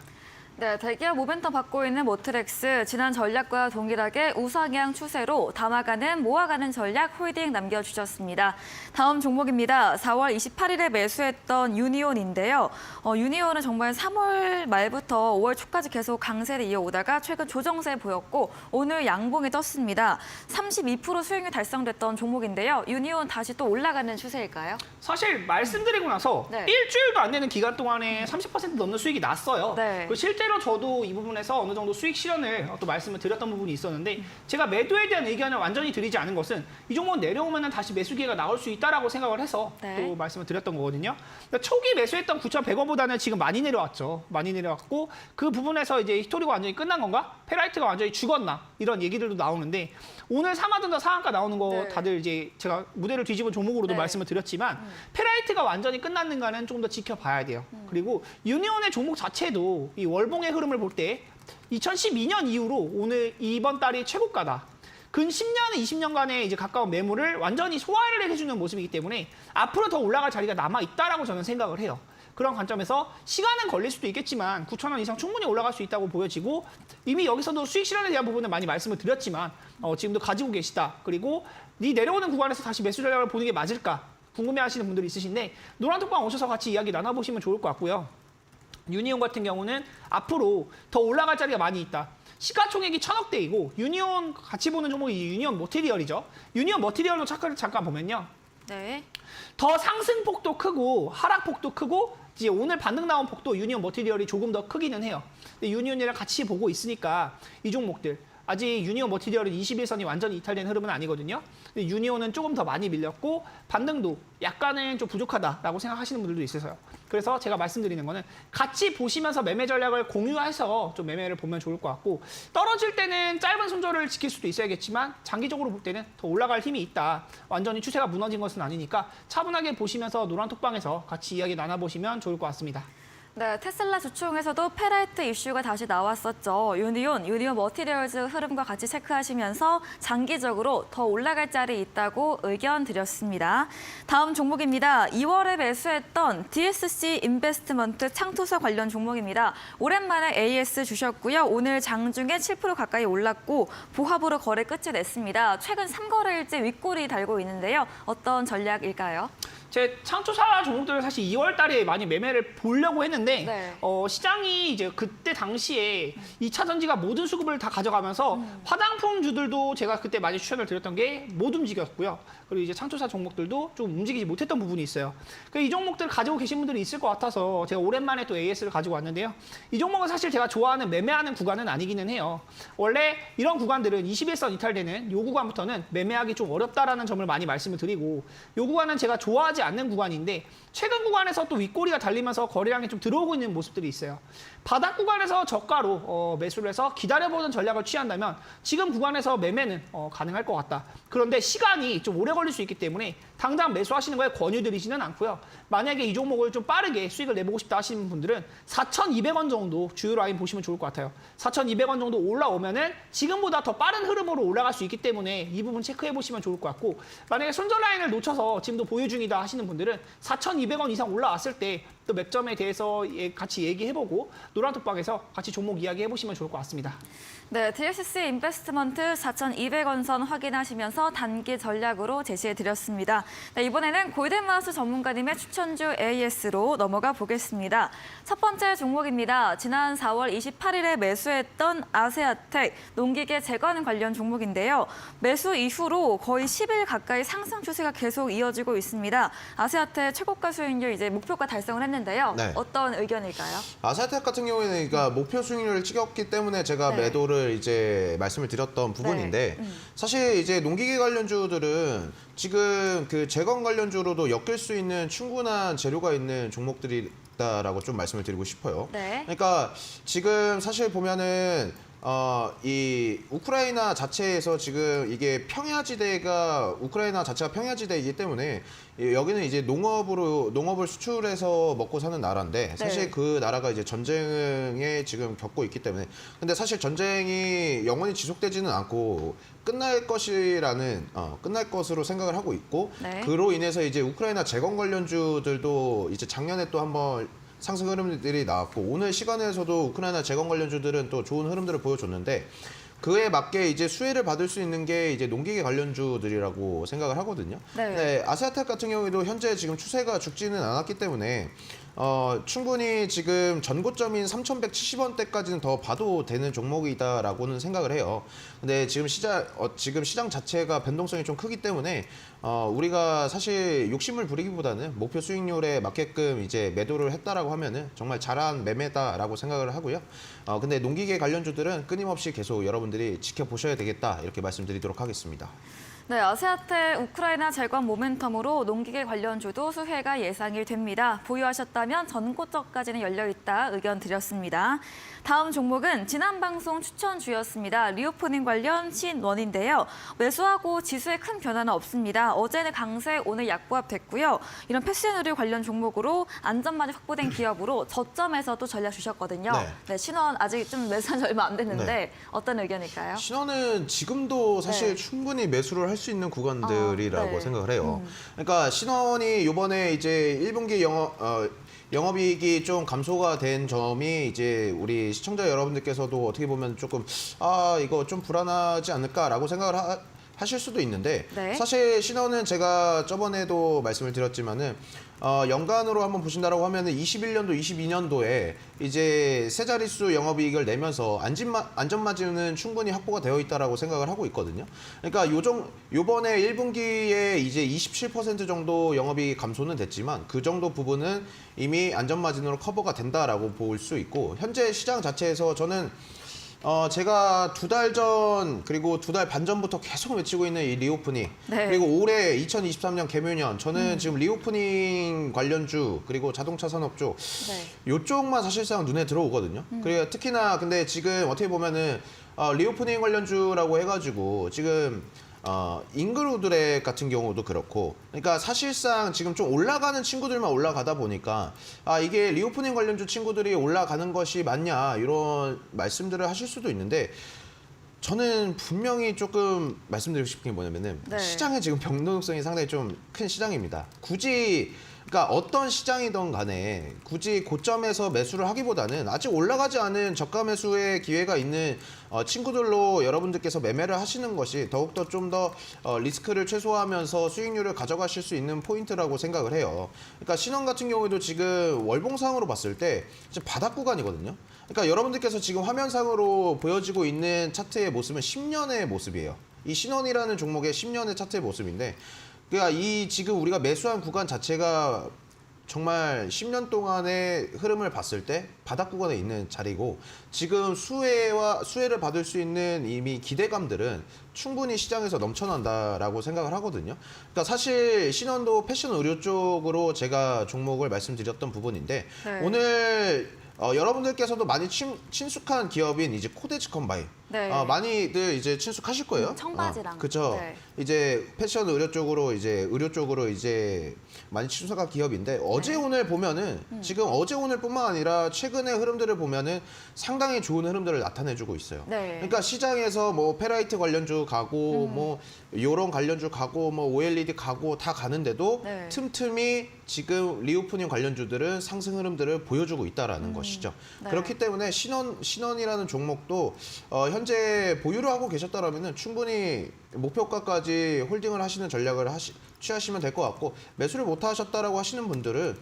네, 대기업 모멘텀 받고 있는 모트렉스, 지난 전략과 동일하게 우상향 추세로 담아가는 모아가는 전략 홀딩 남겨주셨습니다. 다음 종목입니다. 4월 28일에 매수했던 유니온인데요. 유니온은 정말 3월 말부터 5월 초까지 계속 강세를 이어오다가 최근 조정세 보였고 오늘 양봉이 떴습니다. 32% 수익률 달성됐던 종목인데요. 유니온 다시 또 올라가는 추세일까요? 사실 말씀드리고 나서 네. 일주일도 안 되는 기간 동안에 30% 넘는 수익이 났어요. 네. 실제로 저도 이 부분에서 어느 정도 수익 실현을 또 말씀을 드렸던 부분이 있었는데 제가 매도에 대한 의견을 완전히 드리지 않은 것은 이 종목 내려오면 다시 매수 기회가 나올 수 있다라고 생각을 해서 네. 또 말씀을 드렸던 거거든요. 그러니까 초기 매수했던 9,100원보다는 지금 많이 내려왔죠. 많이 내려왔고 그 부분에서 이제 히토리가 완전히 끝난 건가? 페라이트가 완전히 죽었나? 이런 얘기들도 나오는데 오늘 사마전자 상한가 나오는 거 네. 다들 이제 제가 무대를 뒤집은 종목으로도 네. 말씀을 드렸지만 페라이트가 완전히 끝났는가는 좀 더 지켜봐야 돼요. 그리고 유니온의 종목 자체도 이 월봉의 흐름을 볼 때 2012년 이후로 오늘 이번 달이 최고가다. 근 10년, 20년간의 이제 가까운 매물을 완전히 소화를 해주는 모습이기 때문에 앞으로 더 올라갈 자리가 남아 있다라고 저는 생각을 해요. 그런 관점에서 시간은 걸릴 수도 있겠지만 9,000원 이상 충분히 올라갈 수 있다고 보여지고 이미 여기서도 수익 실현에 대한 부분은 많이 말씀을 드렸지만 지금도 가지고 계시다. 그리고 이 내려오는 구간에서 다시 매수 전략을 보는 게 맞을까 궁금해하시는 분들이 있으신데 노란톡방 오셔서 같이 이야기 나눠보시면 좋을 것 같고요. 유니온 같은 경우는 앞으로 더 올라갈 자리가 많이 있다. 시가총액이 1,000억대이고 유니온 같이 보는 종목이 유니온 머티리얼이죠. 유니온 머티리얼로 잠깐 보면요. 네. 더 상승폭도 크고 하락폭도 크고 이제 오늘 반등 나온 폭도 유니온 머티리얼이 조금 더 크기는 해요. 근데 유니온이랑 같이 보고 있으니까 이 종목들 아직 유니온 머티리얼은 21선이 완전히 이탈된 흐름은 아니거든요. 근데 유니온은 조금 더 많이 밀렸고 반등도 약간은 좀 부족하다라고 생각하시는 분들도 있어서요. 그래서 제가 말씀드리는 거는 같이 보시면서 매매 전략을 공유해서 좀 매매를 보면 좋을 것 같고 떨어질 때는 짧은 손절을 지킬 수도 있어야겠지만 장기적으로 볼 때는 더 올라갈 힘이 있다. 완전히 추세가 무너진 것은 아니니까 차분하게 보시면서 노란톡방에서 같이 이야기 나눠보시면 좋을 것 같습니다. 네, 테슬라 주총에서도 페라이트 이슈가 다시 나왔었죠. 유니온 머티리얼즈 흐름과 같이 체크하시면서 장기적으로 더 올라갈 자리 있다고 의견 드렸습니다. 다음 종목입니다. 2월에 매수했던 DSC 인베스트먼트 창투사 관련 종목입니다. 오랜만에 AS 주셨고요. 오늘 장중에 7% 가까이 올랐고 보합으로 거래 끝이 냈습니다. 최근 3거래일째 윗골이 달고 있는데요. 어떤 전략일까요? 제 창조사 종목들을 사실 2월 달에 많이 매매를 보려고 했는데 네. 시장이 이제 그때 당시에 2차 전지가 모든 수급을 다 가져가면서 화장품주들도 제가 그때 많이 추천을 드렸던 게 못 움직였고요. 그리고 이제 창조사 종목들도 좀 움직이지 못했던 부분이 있어요. 이 종목들 가지고 계신 분들이 있을 것 같아서 제가 오랜만에 또 AS를 가지고 왔는데요. 이 종목은 사실 제가 좋아하는 매매하는 구간은 아니기는 해요. 원래 이런 구간들은 21선 이탈되는 이 구간부터는 매매하기 좀 어렵다라는 점을 많이 말씀을 드리고 이 구간은 제가 좋아하지 않는 구간인데 최근 구간에서 또 윗꼬리가 달리면서 거래량이 좀 들어오고 있는 모습들이 있어요. 바닥 구간에서 저가로 매수를 해서 기다려보는 전략을 취한다면 지금 구간에서 매매는 가능할 것 같다. 그런데 시간이 좀 오래 걸릴 수 있기 때문에 당장 매수하시는 거에 권유드리지는 않고요. 만약에 이 종목을 좀 빠르게 수익을 내보고 싶다 하시는 분들은 4,200원 정도 주요 라인 보시면 좋을 것 같아요. 4,200원 정도 올라오면은 지금보다 더 빠른 흐름으로 올라갈 수 있기 때문에 이 부분 체크해 보시면 좋을 것 같고 만약에 손절 라인을 놓쳐서 지금도 보유 중이다 하시는 분들은 4,200원 이상 올라왔을 때 또 맥점에 대해서 같이 얘기해보고 노란톡방에서 같이 종목 이야기해보시면 좋을 것 같습니다. 네, DLCC 인베스트먼트 4,200원 선 확인하시면서 단기 전략으로 제시해드렸습니다. 네, 이번에는 골든마우스 전문가님의 추천주 AS로 넘어가 보겠습니다. 첫 번째 종목입니다. 지난 4월 28일에 매수했던 아세아텍 농기계 제관 관련 종목인데요. 매수 이후로 거의 10일 가까이 상승 추세가 계속 이어지고 있습니다. 아세아텍 최고가 수익률 이제 목표가 달성을 했는데요. 네. 어떤 의견일까요? 아세아텍 같은 경우에는 그러니까 목표 수익률을 찍었기 때문에 제가 네. 매도를 이제 말씀을 드렸던 부분인데 사실 이제 농기계 관련주들은 지금 그 재건 관련주로도 엮일 수 있는 충분한 재료가 있는 종목들이다라고 좀 말씀을 드리고 싶어요. 네. 그러니까 지금 사실 보면은 이 우크라이나 자체에서 지금 이게 평야지대가 우크라이나 자체가 평야지대이기 때문에 여기는 이제 농업을 수출해서 먹고 사는 나라인데 사실 네. 그 나라가 이제 전쟁에 지금 겪고 있기 때문에 근데 사실 전쟁이 영원히 지속되지는 않고 끝날 것으로 생각을 하고 있고 네. 그로 인해서 이제 우크라이나 재건 관련주들도 이제 작년에 또 한번 상승 흐름들이 나왔고 오늘 시간에서도 우크라이나 재건 관련주들은 또 좋은 흐름들을 보여줬는데 그에 맞게 이제 수혜를 받을 수 있는 게 이제 농기계 관련주들이라고 생각을 하거든요. 네. 네, 아세아텍 같은 경우에도 현재 지금 추세가 죽지는 않았기 때문에 충분히 지금 전고점인 3,170원대까지는 더 봐도 되는 종목이다라고는 생각을 해요. 근데 지금 시장 자체가 변동성이 좀 크기 때문에 우리가 사실 욕심을 부리기보다는 목표 수익률에 맞게끔 이제 매도를 했다라고 하면은 정말 잘한 매매다라고 생각을 하고요. 근데 농기계 관련주들은 끊임없이 계속 여러분들이 지켜보셔야 되겠다 이렇게 말씀드리도록 하겠습니다. 네, 아세아텍 우크라이나 재건 모멘텀으로 농기계 관련주도 수혜가 예상이 됩니다. 보유하셨다면 전고점까지는 열려있다 의견 드렸습니다. 다음 종목은 지난 방송 추천주였습니다. 리오프닝 관련 신원인데요. 매수하고 지수에 큰 변화는 없습니다. 어제는 강세, 오늘 약보합 됐고요. 이런 패션 의류 관련 종목으로 안전망이 확보된 기업으로 저점에서도 전략 주셨거든요. 네. 네, 신원 아직 좀 매수한 지 얼마 안 됐는데 네. 어떤 의견일까요? 신원은 지금도 사실 네. 충분히 매수를 할 수 있는 구간들이라고 네. 생각을 해요. 그러니까 신원이 이번에 이제 1분기 영업이익이 좀 감소가 된 점이 이제 우리 시청자 여러분들께서도 어떻게 보면 조금 이거 좀 불안하지 않을까라고 생각을 하실 수도 있는데 네. 사실 신원은 제가 저번에도 말씀을 드렸지만은 연간으로 한번 보신다라고 하면은 21년도, 22년도에 이제 세 자릿수 영업이익을 내면서 안전마진은 충분히 확보가 되어 있다라고 생각을 하고 있거든요. 그러니까 요번에 1분기에 이제 27% 정도 영업이익 감소는 됐지만 그 정도 부분은 이미 안전마진으로 커버가 된다라고 볼 수 있고 현재 시장 자체에서 저는 제가 2달 전 그리고 2달 반 전부터 계속 외치고 있는 이 리오프닝 네. 그리고 올해 2023년 개묘년 저는 지금 리오프닝 관련주 그리고 자동차 산업 쪽 네. 요쪽만 사실상 눈에 들어오거든요. 그리고 특히나 근데 지금 어떻게 보면은 리오프닝 관련주라고 해가지고 지금 잉그루드렉 같은 경우도 그렇고 그러니까 사실상 지금 좀 올라가는 친구들만 올라가다 보니까 이게 리오프닝 관련주 친구들이 올라가는 것이 맞냐 이런 말씀들을 하실 수도 있는데 저는 분명히 조금 말씀드리고 싶은 게 뭐냐면은 네. 시장의 지금 변동성이 상당히 좀 큰 시장입니다. 그러니까 어떤 시장이든 간에 굳이 고점에서 매수를 하기보다는 아직 올라가지 않은 저가 매수의 기회가 있는 친구들로 여러분들께서 매매를 하시는 것이 더욱더 좀 더 리스크를 최소화하면서 수익률을 가져가실 수 있는 포인트라고 생각을 해요. 그러니까 신원 같은 경우에도 지금 월봉상으로 봤을 때 지금 바닥 구간이거든요. 그러니까 여러분들께서 지금 화면상으로 보여지고 있는 차트의 모습은 10년의 모습이에요. 이 신원이라는 종목의 10년의 차트의 모습인데 그러니까 이 지금 우리가 매수한 구간 자체가 정말 10년 동안의 흐름을 봤을 때 바닥 구간에 있는 자리고 지금 수혜를 받을 수 있는 이미 기대감들은 충분히 시장에서 넘쳐난다라고 생각을 하거든요. 그러니까 사실 신원도 패션 의료 쪽으로 제가 종목을 말씀드렸던 부분인데 네. 오늘 여러분들께서도 많이 친숙한 기업인 이제 코데지 컴바인 네. 많이들 이제 친숙하실 거예요. 청바지랑. 그렇죠. 네. 이제 패션 의료 쪽으로 이제 많이 친숙한 기업인데 어제 오늘 보면은 지금 어제 오늘뿐만 아니라 최근의 흐름들을 보면은 상당히 좋은 흐름들을 나타내주고 있어요. 네. 그러니까 시장에서 뭐 페라이트 관련주 가고 뭐 요런 관련주 가고 뭐 OLED 가고 다 가는데도 네. 틈틈이 지금 리오프닝 관련주들은 상승 흐름들을 보여주고 있다라는 것이죠. 네. 그렇기 때문에 신원이라는 종목도 현재 보유를 하고 계셨다라면은 충분히 목표가까지 홀딩을 하시는 전략을 취하시면 될 것 같고 매수를 못 하셨다라고 하시는 분들은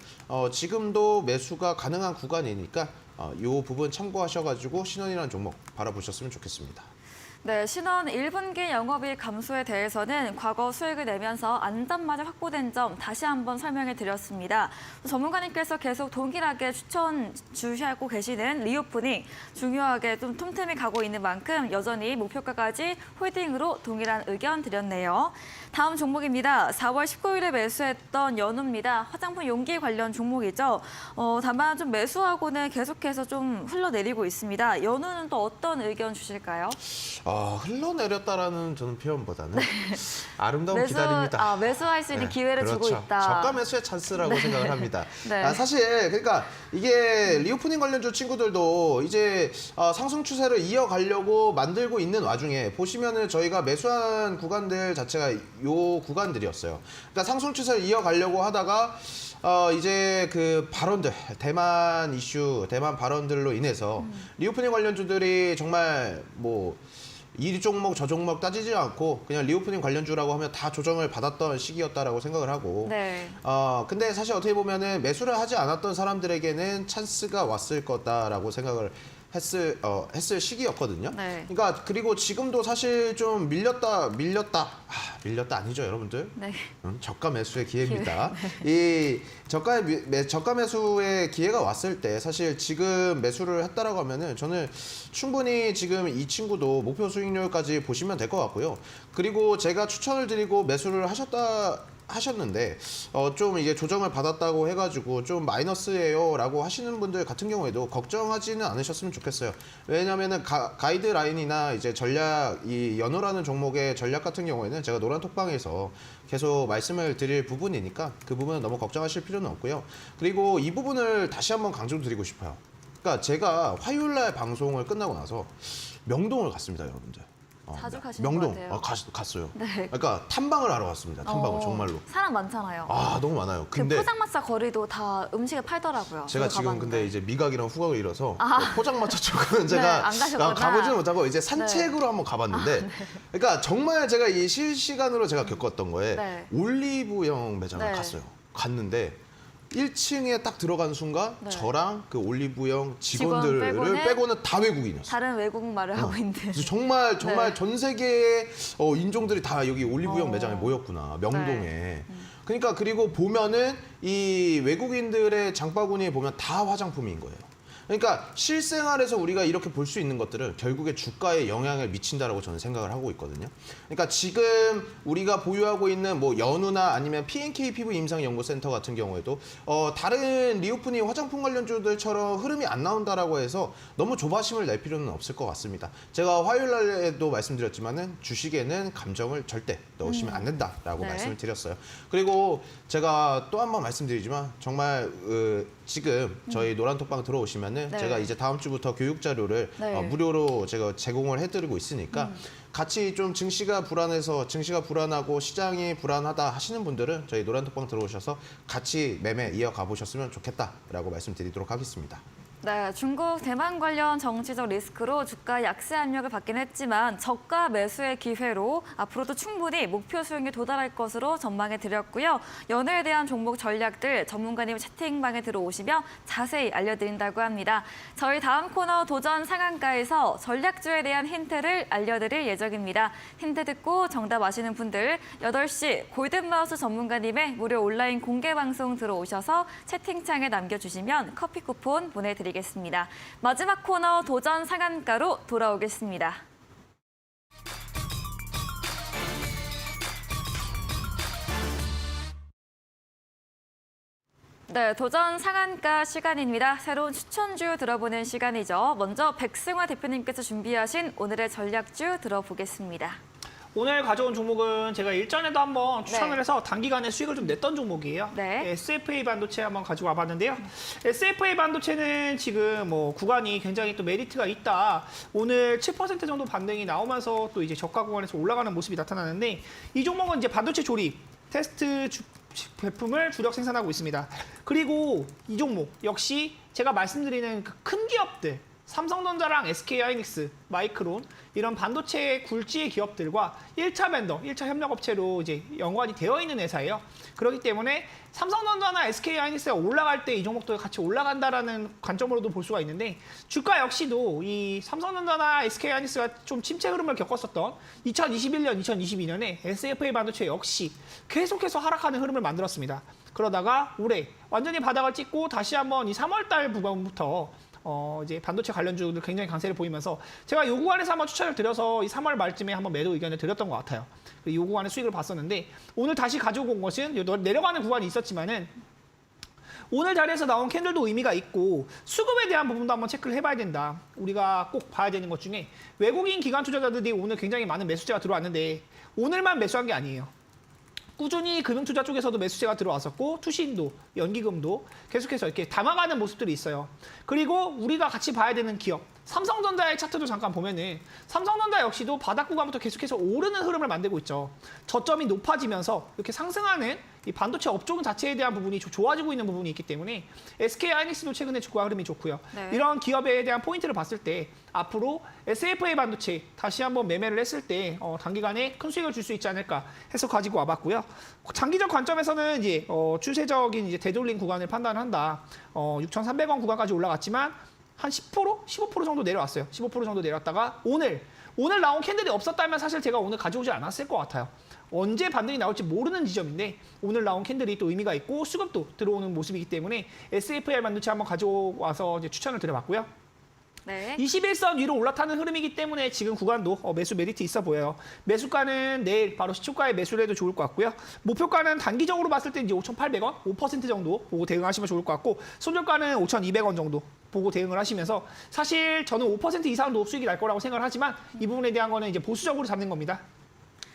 지금도 매수가 가능한 구간이니까 이 부분 참고하셔가지고 신원이라는 종목 바라보셨으면 좋겠습니다. 네, 신원 1분기 영업이익 감소에 대해서는 과거 수익을 내면서 안전마저 확보된 점 다시 한번 설명해 드렸습니다. 전문가님께서 계속 동일하게 추천 주시하고 계시는 리오프닝 중요하게 좀 틈틈이 가고 있는 만큼 여전히 목표가까지 홀딩으로 동일한 의견 드렸네요. 다음 종목입니다. 4월 19일에 매수했던 연우입니다. 화장품 용기 관련 종목이죠. 다만 좀 매수하고는 계속해서 좀 흘러내리고 있습니다. 연우는 또 어떤 의견 주실까요? 흘러내렸다라는 저는 표현보다는 아름다운 기다림이다. 매수할 수 있는 기회를 그렇죠. 주고 있다. 저가 매수의 찬스라고 생각을 합니다. 네. 사실 그러니까 이게 리오프닝 관련주 친구들도 이제 상승 추세를 이어가려고 만들고 있는 와중에 보시면은 저희가 매수한 구간들 자체가 요 구간들이었어요. 그러니까 상승 추세를 이어가려고 하다가 이제 그 발언들, 대만 이슈, 대만 발언들로 인해서 리오프닝 관련주들이 정말 뭐 이 종목 저 종목 따지지 않고 그냥 리오프닝 관련주라고 하면 다 조정을 받았던 시기였다라고 생각을 하고 네. 근데 사실 어떻게 보면은 매수를 하지 않았던 사람들에게는 찬스가 왔을 거다라고 생각을 했을 시기였거든요. 네. 그러니까 그리고 지금도 사실 좀 밀렸다 아니죠, 여러분들? 네. 저가 매수의 기회입니다. 이 저가 매수의 기회가 왔을 때 사실 지금 매수를 했다라고 하면은 저는 충분히 지금 이 친구도 목표 수익률까지 보시면 될 것 같고요. 그리고 제가 추천을 드리고 매수를 하셨는데 좀 이제 조정을 받았다고 해가지고 좀 마이너스예요라고 하시는 분들 같은 경우에도 걱정하지는 않으셨으면 좋겠어요. 왜냐하면은 가이드라인이나 이제 전략 이 연호라는 종목의 전략 같은 경우에는 제가 노란 톡방에서 계속 말씀을 드릴 부분이니까 그 부분은 너무 걱정하실 필요는 없고요. 그리고 이 부분을 다시 한번 강조드리고 싶어요. 그러니까 제가 화요일날 방송을 끝나고 나서 명동을 갔습니다, 여러분들. 자주 가시는 명동 것 같아요. 갔어요. 네. 그러니까 탐방을 하러 갔습니다. 탐방을 정말로. 사람 많잖아요. 너무 많아요. 그 근데 포장마차 거리도 다 음식을 팔더라고요. 제가 저도 지금 가봤는데. 근데 이제 미각이랑 후각을 잃어서 포장마차 쪽은 네, 제가 안 가셨구나. 가보지는 못하고 이제 산책으로 한번 가봤는데 그러니까 정말 제가 이 실시간으로 제가 겪었던 거에 네. 올리브영 매장을 네. 갔어요. 갔는데 1층에 딱 들어간 순간 네. 저랑 그 올리브영 직원 직원들을 빼고는 다 외국인이었어요. 다른 외국말을 하고 있는. 그래서 정말 네. 전 세계의 인종들이 다 여기 올리브영 어. 매장에 모였구나, 명동에. 네. 그러니까 그리고 보면은 이 외국인들의 장바구니에 보면 다 화장품인 거예요. 그러니까 실생활에서 우리가 이렇게 볼 수 있는 것들은 결국에 주가에 영향을 미친다라고 저는 생각을 하고 있거든요. 그러니까 지금 우리가 보유하고 있는 뭐 연우나 아니면 P&K 피부 임상 연구센터 같은 경우에도 다른 리오프닝 화장품 관련주들처럼 흐름이 안 나온다라고 해서 너무 조바심을 낼 필요는 없을 것 같습니다. 제가 화요일 날에도 말씀드렸지만은 주식에는 감정을 절대 넣으시면 안 된다라고 네. 말씀을 드렸어요. 그리고 제가 또 한 번 말씀드리지만 정말 지금 저희 노란톡방 들어오시면은 네. 제가 이제 다음 주부터 교육 자료를 네. 무료로 제가 제공을 해드리고 있으니까 같이 좀 증시가 불안하고 시장이 불안하다 하시는 분들은 저희 노란톡방 들어오셔서 같이 매매 이어가 보셨으면 좋겠다라고 말씀드리도록 하겠습니다. 네, 중국, 대만 관련 정치적 리스크로 주가 약세 압력을 받긴 했지만 저가 매수의 기회로 앞으로도 충분히 목표 수익에 도달할 것으로 전망해 드렸고요. 연애에 대한 종목 전략들 전문가님 채팅방에 들어오시면 자세히 알려드린다고 합니다. 저희 다음 코너 도전 상한가에서 전략주에 대한 힌트를 알려드릴 예정입니다. 힌트 듣고 정답 아시는 분들 8시 골든마우스 전문가님의 무료 온라인 공개 방송 들어오셔서 채팅창에 남겨주시면 커피 쿠폰 보내드리겠습니다. 마지막 코너 도전 상한가로 돌아오겠습니다. 네, 도전 상한가 시간입니다. 새로운 추천주 들어보는 시간이죠. 먼저 백승화 대표님께서 준비하신 오늘의 전략주 들어보겠습니다. 오늘 가져온 종목은 제가 일전에도 한번 추천을 네. 해서 단기간에 수익을 좀 냈던 종목이에요. 네. SFA 반도체 한번 가지고 와봤는데요. SFA 반도체는 지금 뭐 구간이 굉장히 또 메리트가 있다. 오늘 7% 정도 반등이 나오면서 또 이제 저가 구간에서 올라가는 모습이 나타나는데 이 종목은 이제 반도체 조립, 테스트 제품을 주력 생산하고 있습니다. 그리고 이 종목 역시 제가 말씀드리는 그 큰 기업들 삼성전자랑 SK하이닉스, 마이크론 이런 반도체 굴지의 기업들과 1차 벤더, 1차 협력업체로 이제 연관이 되어 있는 회사예요. 그렇기 때문에 삼성전자나 SK하이닉스가 올라갈 때 이 종목도 같이 올라간다라는 관점으로도 볼 수가 있는데 주가 역시도 이 삼성전자나 SK하이닉스가 좀 침체 흐름을 겪었었던 2021년, 2022년에 SFA 반도체 역시 계속해서 하락하는 흐름을 만들었습니다. 그러다가 올해 완전히 바닥을 찍고 다시 한번 이 3월달 부분부터 이제 반도체 관련주들 굉장히 강세를 보이면서 제가 요 구간에서 한번 추천을 드려서 이 3월 말쯤에 한번 매도 의견을 드렸던 것 같아요. 이 구간에 수익을 봤었는데 오늘 다시 가지고 온 것은 내려가는 구간이 있었지만은 오늘 자리에서 나온 캔들도 의미가 있고 수급에 대한 부분도 한번 체크를 해봐야 된다. 우리가 꼭 봐야 되는 것 중에 외국인 기관 투자자들이 오늘 굉장히 많은 매수세가 들어왔는데 오늘만 매수한 게 아니에요. 꾸준히 금융투자 쪽에서도 매수세가 들어왔었고 투신도, 연기금도 계속해서 이렇게 담아가는 모습들이 있어요. 그리고 우리가 같이 봐야 되는 기업, 삼성전자의 차트도 잠깐 보면은 삼성전자 역시도 바닥 구간부터 계속해서 오르는 흐름을 만들고 있죠. 저점이 높아지면서 이렇게 상승하는 이 반도체 업종 자체에 대한 부분이 좋아지고 있는 부분이 있기 때문에 SK하이닉스도 최근에 주가 흐름이 좋고요. 네. 이런 기업에 대한 포인트를 봤을 때 앞으로 SFA 반도체 다시 한번 매매를 했을 때 단기간에 큰 수익을 줄 수 있지 않을까 해서 가지고 와봤고요. 장기적 관점에서는 이제 추세적인 이제 되돌림 구간을 판단한다. 6,300원 구간까지 올라갔지만 한 10%, 15% 정도 내려왔어요. 15% 정도 내려왔다가 오늘 나온 캔들이 없었다면 사실 제가 오늘 가져오지 않았을 것 같아요. 언제 반등이 나올지 모르는 지점인데 오늘 나온 캔들이 또 의미가 있고 수급도 들어오는 모습이기 때문에 SFR 반도체 한번 가져와서 이제 추천을 드려봤고요. 네. 21선 위로 올라타는 흐름이기 때문에 지금 구간도 매수 메리트 있어 보여요. 매수가는 내일 바로 시초가에 매수를 해도 좋을 것 같고요. 목표가는 단기적으로 봤을 때 이제 5,800원, 5% 정도 보고 대응하시면 좋을 것 같고 손절가는 5,200원 정도 보고 대응을 하시면서 사실 저는 5% 이상도 수익이 날 거라고 생각을 하지만 이 부분에 대한 거는 이제 보수적으로 잡는 겁니다.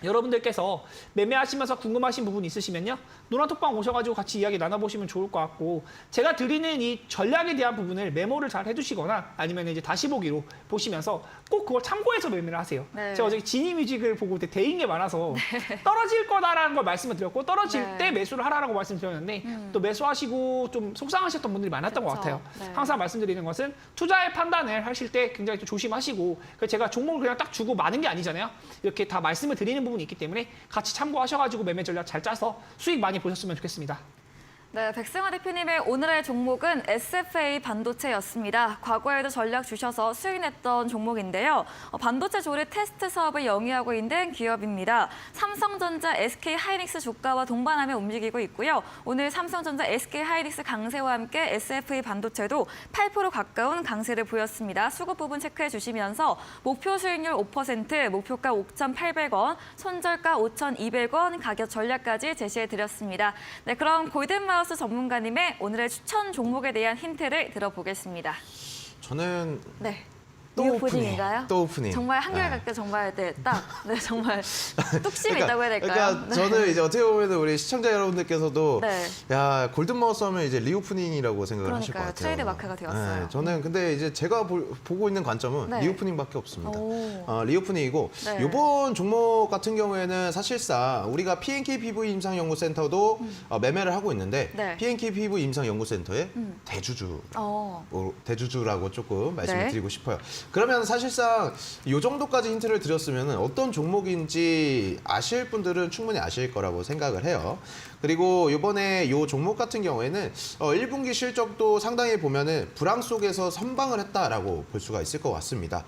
여러분들께서 매매하시면서 궁금하신 부분 있으시면요. 노란톡방 오셔가지고 같이 이야기 나눠보시면 좋을 것 같고 제가 드리는 이 전략에 대한 부분을 메모를 잘 해두시거나 아니면 이제 다시 보기로 보시면서 꼭 그걸 참고해서 매매를 하세요. 네. 제가 어제 지니뮤직을 보고 대인 게 많아서 떨어질 거다라는 걸 말씀을 드렸고 떨어질 네. 때 매수를 하라고 말씀드렸는데 또 매수하시고 좀 속상하셨던 분들이 많았던 것 그쵸. 같아요. 네. 항상 말씀드리는 것은 투자의 판단을 하실 때 굉장히 좀 조심하시고 그래서 제가 종목을 그냥 딱 주고 마는 게 아니잖아요. 이렇게 다 말씀을 드리는 부분이 있기 때문에 같이 참고하셔가지고 매매 전략 잘 짜서 수익 많이 보셨으면 좋겠습니다. 네, 백승화 대표님의 오늘의 종목은 SFA 반도체였습니다. 과거에도 전략 주셔서 수익 냈던 종목인데요. 반도체 조립 테스트 사업을 영위하고 있는 기업입니다. 삼성전자, SK하이닉스 주가와 동반하며 움직이고 있고요. 오늘 삼성전자, SK하이닉스 강세와 함께 SFA 반도체도 8% 가까운 강세를 보였습니다. 수급 부분 체크해 주시면서 목표 수익률 5%, 목표가 5,800원, 손절가 5,200원, 가격 전략까지 제시해 드렸습니다. 네, 그럼 골든마우스 전문가님의 오늘의 추천 종목에 대한 힌트를 들어보겠습니다. 저는 네. 또 뉴오프닝인가요? 또 오프닝. 정말 한결같게 정말 정말 뚝심이 있다고 해야 될까요? 그러니까 저는 이제 어떻게 보면 우리 시청자 여러분들께서도 네. 야 골든마우스 하면 이제 리오프닝이라고 생각을 하실 것 그러니까요. 같아요. 트레이드 마크가 되었어요. 네, 저는 근데 이제 제가 보고 있는 관점은 네. 리오프닝밖에 없습니다. 오. 리오프닝이고 네. 이번 종목 같은 경우에는 사실상 우리가 PNK PV 임상연구센터도 매매를 하고 있는데 네. PNK PV 임상연구센터의 대주주. 대주주라고 조금 말씀을 네. 드리고 싶어요. 그러면 사실상 이 정도까지 힌트를 드렸으면 어떤 종목인지 아실 분들은 충분히 아실 거라고 생각을 해요. 그리고 이번에 이 종목 같은 경우에는 1분기 실적도 상당히 보면은 불황 속에서 선방을 했다라고 볼 수가 있을 것 같습니다.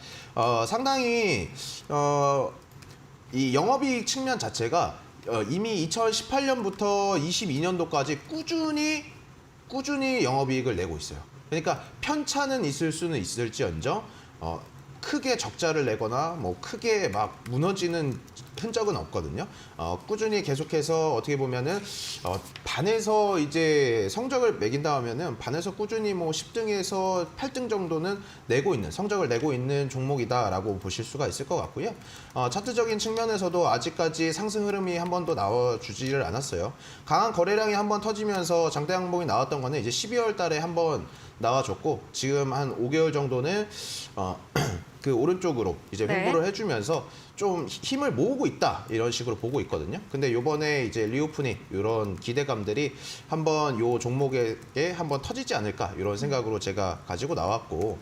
상당히 이 영업이익 측면 자체가 이미 2018년부터 22년도까지 꾸준히 영업이익을 내고 있어요. 그러니까 편차는 있을 수는 있을지언정 크게 적자를 내거나 뭐 크게 막 무너지는 흔적은 없거든요. 꾸준히 계속해서 어떻게 보면은 반에서 이제 성적을 매긴다 하면은 반에서 꾸준히 뭐 10등에서 8등 정도는 내고 있는 성적을 내고 있는 종목이다라고 보실 수가 있을 것 같고요. 차트적인 측면에서도 아직까지 상승 흐름이 한 번도 나와주지를 않았어요. 강한 거래량이 한 번 터지면서 장대 항목이 나왔던 거는 이제 12월 달에 한 번 나와줬고 지금 한 5개월 정도는 그 오른쪽으로 이제 네. 횡보를 해주면서 좀 힘을 모으고 있다 이런 식으로 보고 있거든요. 근데 요번에 이제 리오프닝 이런 기대감들이 한번 요 종목에게 한번 터지지 않을까 이런 생각으로 제가 가지고 나왔고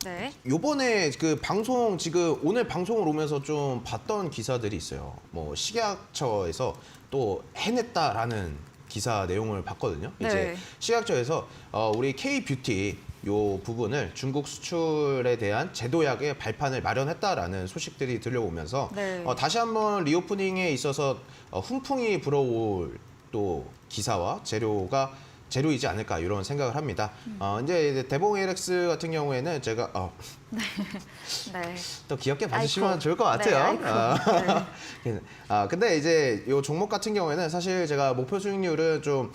네. 요번에 그 방송 지금 오늘 방송을 오면서 좀 봤던 기사들이 있어요. 뭐 식약처에서 또 해냈다라는 기사 내용을 봤거든요. 네. 이제 식약처에서 우리 K-뷰티 요 부분을 중국 수출에 대한 제도약의 발판을 마련했다라는 소식들이 들려오면서 네. 다시 한번 리오프닝에 있어서 훈풍이 불어올 또 기사와 재료이지 않을까 이런 생각을 합니다. 이제 대봉 ALX 같은 경우에는 제가 네. 또 귀엽게 봐주시면 아이콘. 좋을 것 같아요. 네, 아이콘. 근데 이제 이 종목 같은 경우에는 사실 제가 목표 수익률은 좀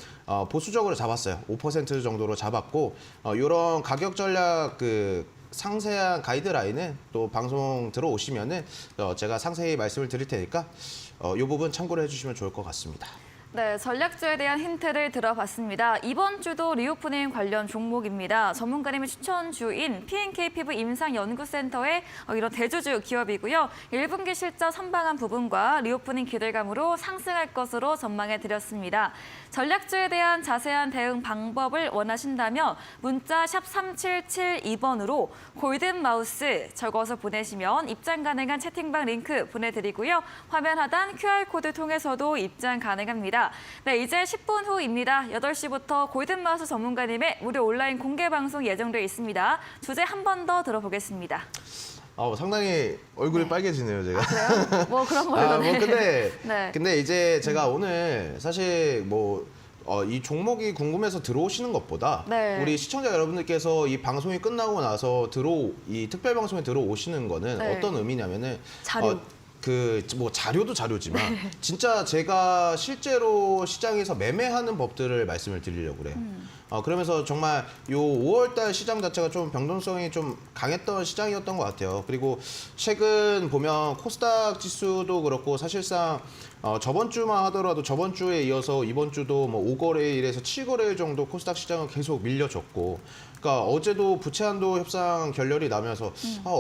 보수적으로 잡았어요. 5% 정도로 잡았고 이런 가격 전략 그 상세한 가이드라인은 또 방송 들어오시면은 제가 상세히 말씀을 드릴 테니까 이 부분 참고를 해주시면 좋을 것 같습니다. 네, 전략주에 대한 힌트를 들어봤습니다. 이번 주도 리오프닝 관련 종목입니다. 전문가님의 추천주인 P&K 피부 임상연구센터의 이런 대주주 기업이고요. 1분기 실적 선방한 부분과 리오프닝 기대감으로 상승할 것으로 전망해 드렸습니다. 전략주에 대한 자세한 대응 방법을 원하신다면 문자 샵 3772번으로 골든 마우스 적어서 보내시면 입장 가능한 채팅방 링크 보내드리고요. 화면 하단 QR코드 통해서도 입장 가능합니다. 네, 이제 10분 후입니다. 8시부터 골든마우스 전문가님의 무료 온라인 공개 방송 예정되어 있습니다. 주제 한 번 더 들어보겠습니다. 상당히 얼굴이 빨개지네요, 제가. 그래요? 뭐 그런 걸로. 네. 근데 이제 제가 오늘 사실 이 종목이 궁금해서 들어오시는 것보다 네. 우리 시청자 여러분들께서 이 방송이 끝나고 나서 이 특별 방송에 들어오시는 거는 네. 어떤 의미냐면은 자료. 자료도 자료지만 진짜 제가 실제로 시장에서 매매하는 법들을 말씀을 드리려고 그래요. 그러면서 정말 요 5월달 시장 자체가 좀 변동성이 좀 강했던 시장이었던 것 같아요. 그리고 최근 보면 코스닥 지수도 그렇고 사실상 저번 주만 하더라도 저번 주에 이어서 이번 주도 뭐 5거래일에서 7거래일 정도 코스닥 시장은 계속 밀려줬고, 그러니까 어제도 부채한도 협상 결렬이 나면서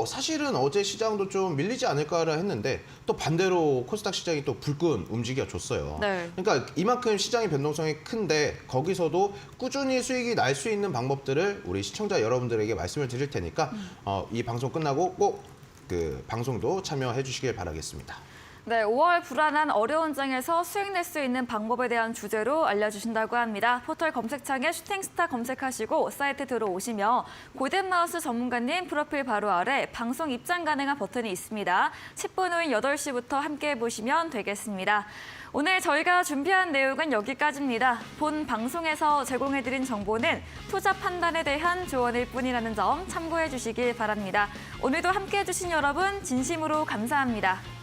사실은 어제 시장도 좀 밀리지 않을까라 했는데 또 반대로 코스닥 시장이 또 불끈 움직여줬어요. 네. 그러니까 이만큼 시장의 변동성이 큰데 거기서도 꾸준히 수익이 날 수 있는 방법들을 우리 시청자 여러분들에게 말씀을 드릴 테니까 이 방송 끝나고 꼭 그 방송도 참여해 주시길 바라겠습니다. 네, 5월 불안한 어려운 장에서 수익 낼 수 있는 방법에 대한 주제로 알려주신다고 합니다. 포털 검색창에 슈팅스타 검색하시고 사이트 들어오시면 골든마우스 전문가님 프로필 바로 아래 방송 입장 가능한 버튼이 있습니다. 10분 후인 8시부터 함께해 보시면 되겠습니다. 오늘 저희가 준비한 내용은 여기까지입니다. 본 방송에서 제공해드린 정보는 투자 판단에 대한 조언일 뿐이라는 점 참고해 주시길 바랍니다. 오늘도 함께해 주신 여러분 진심으로 감사합니다.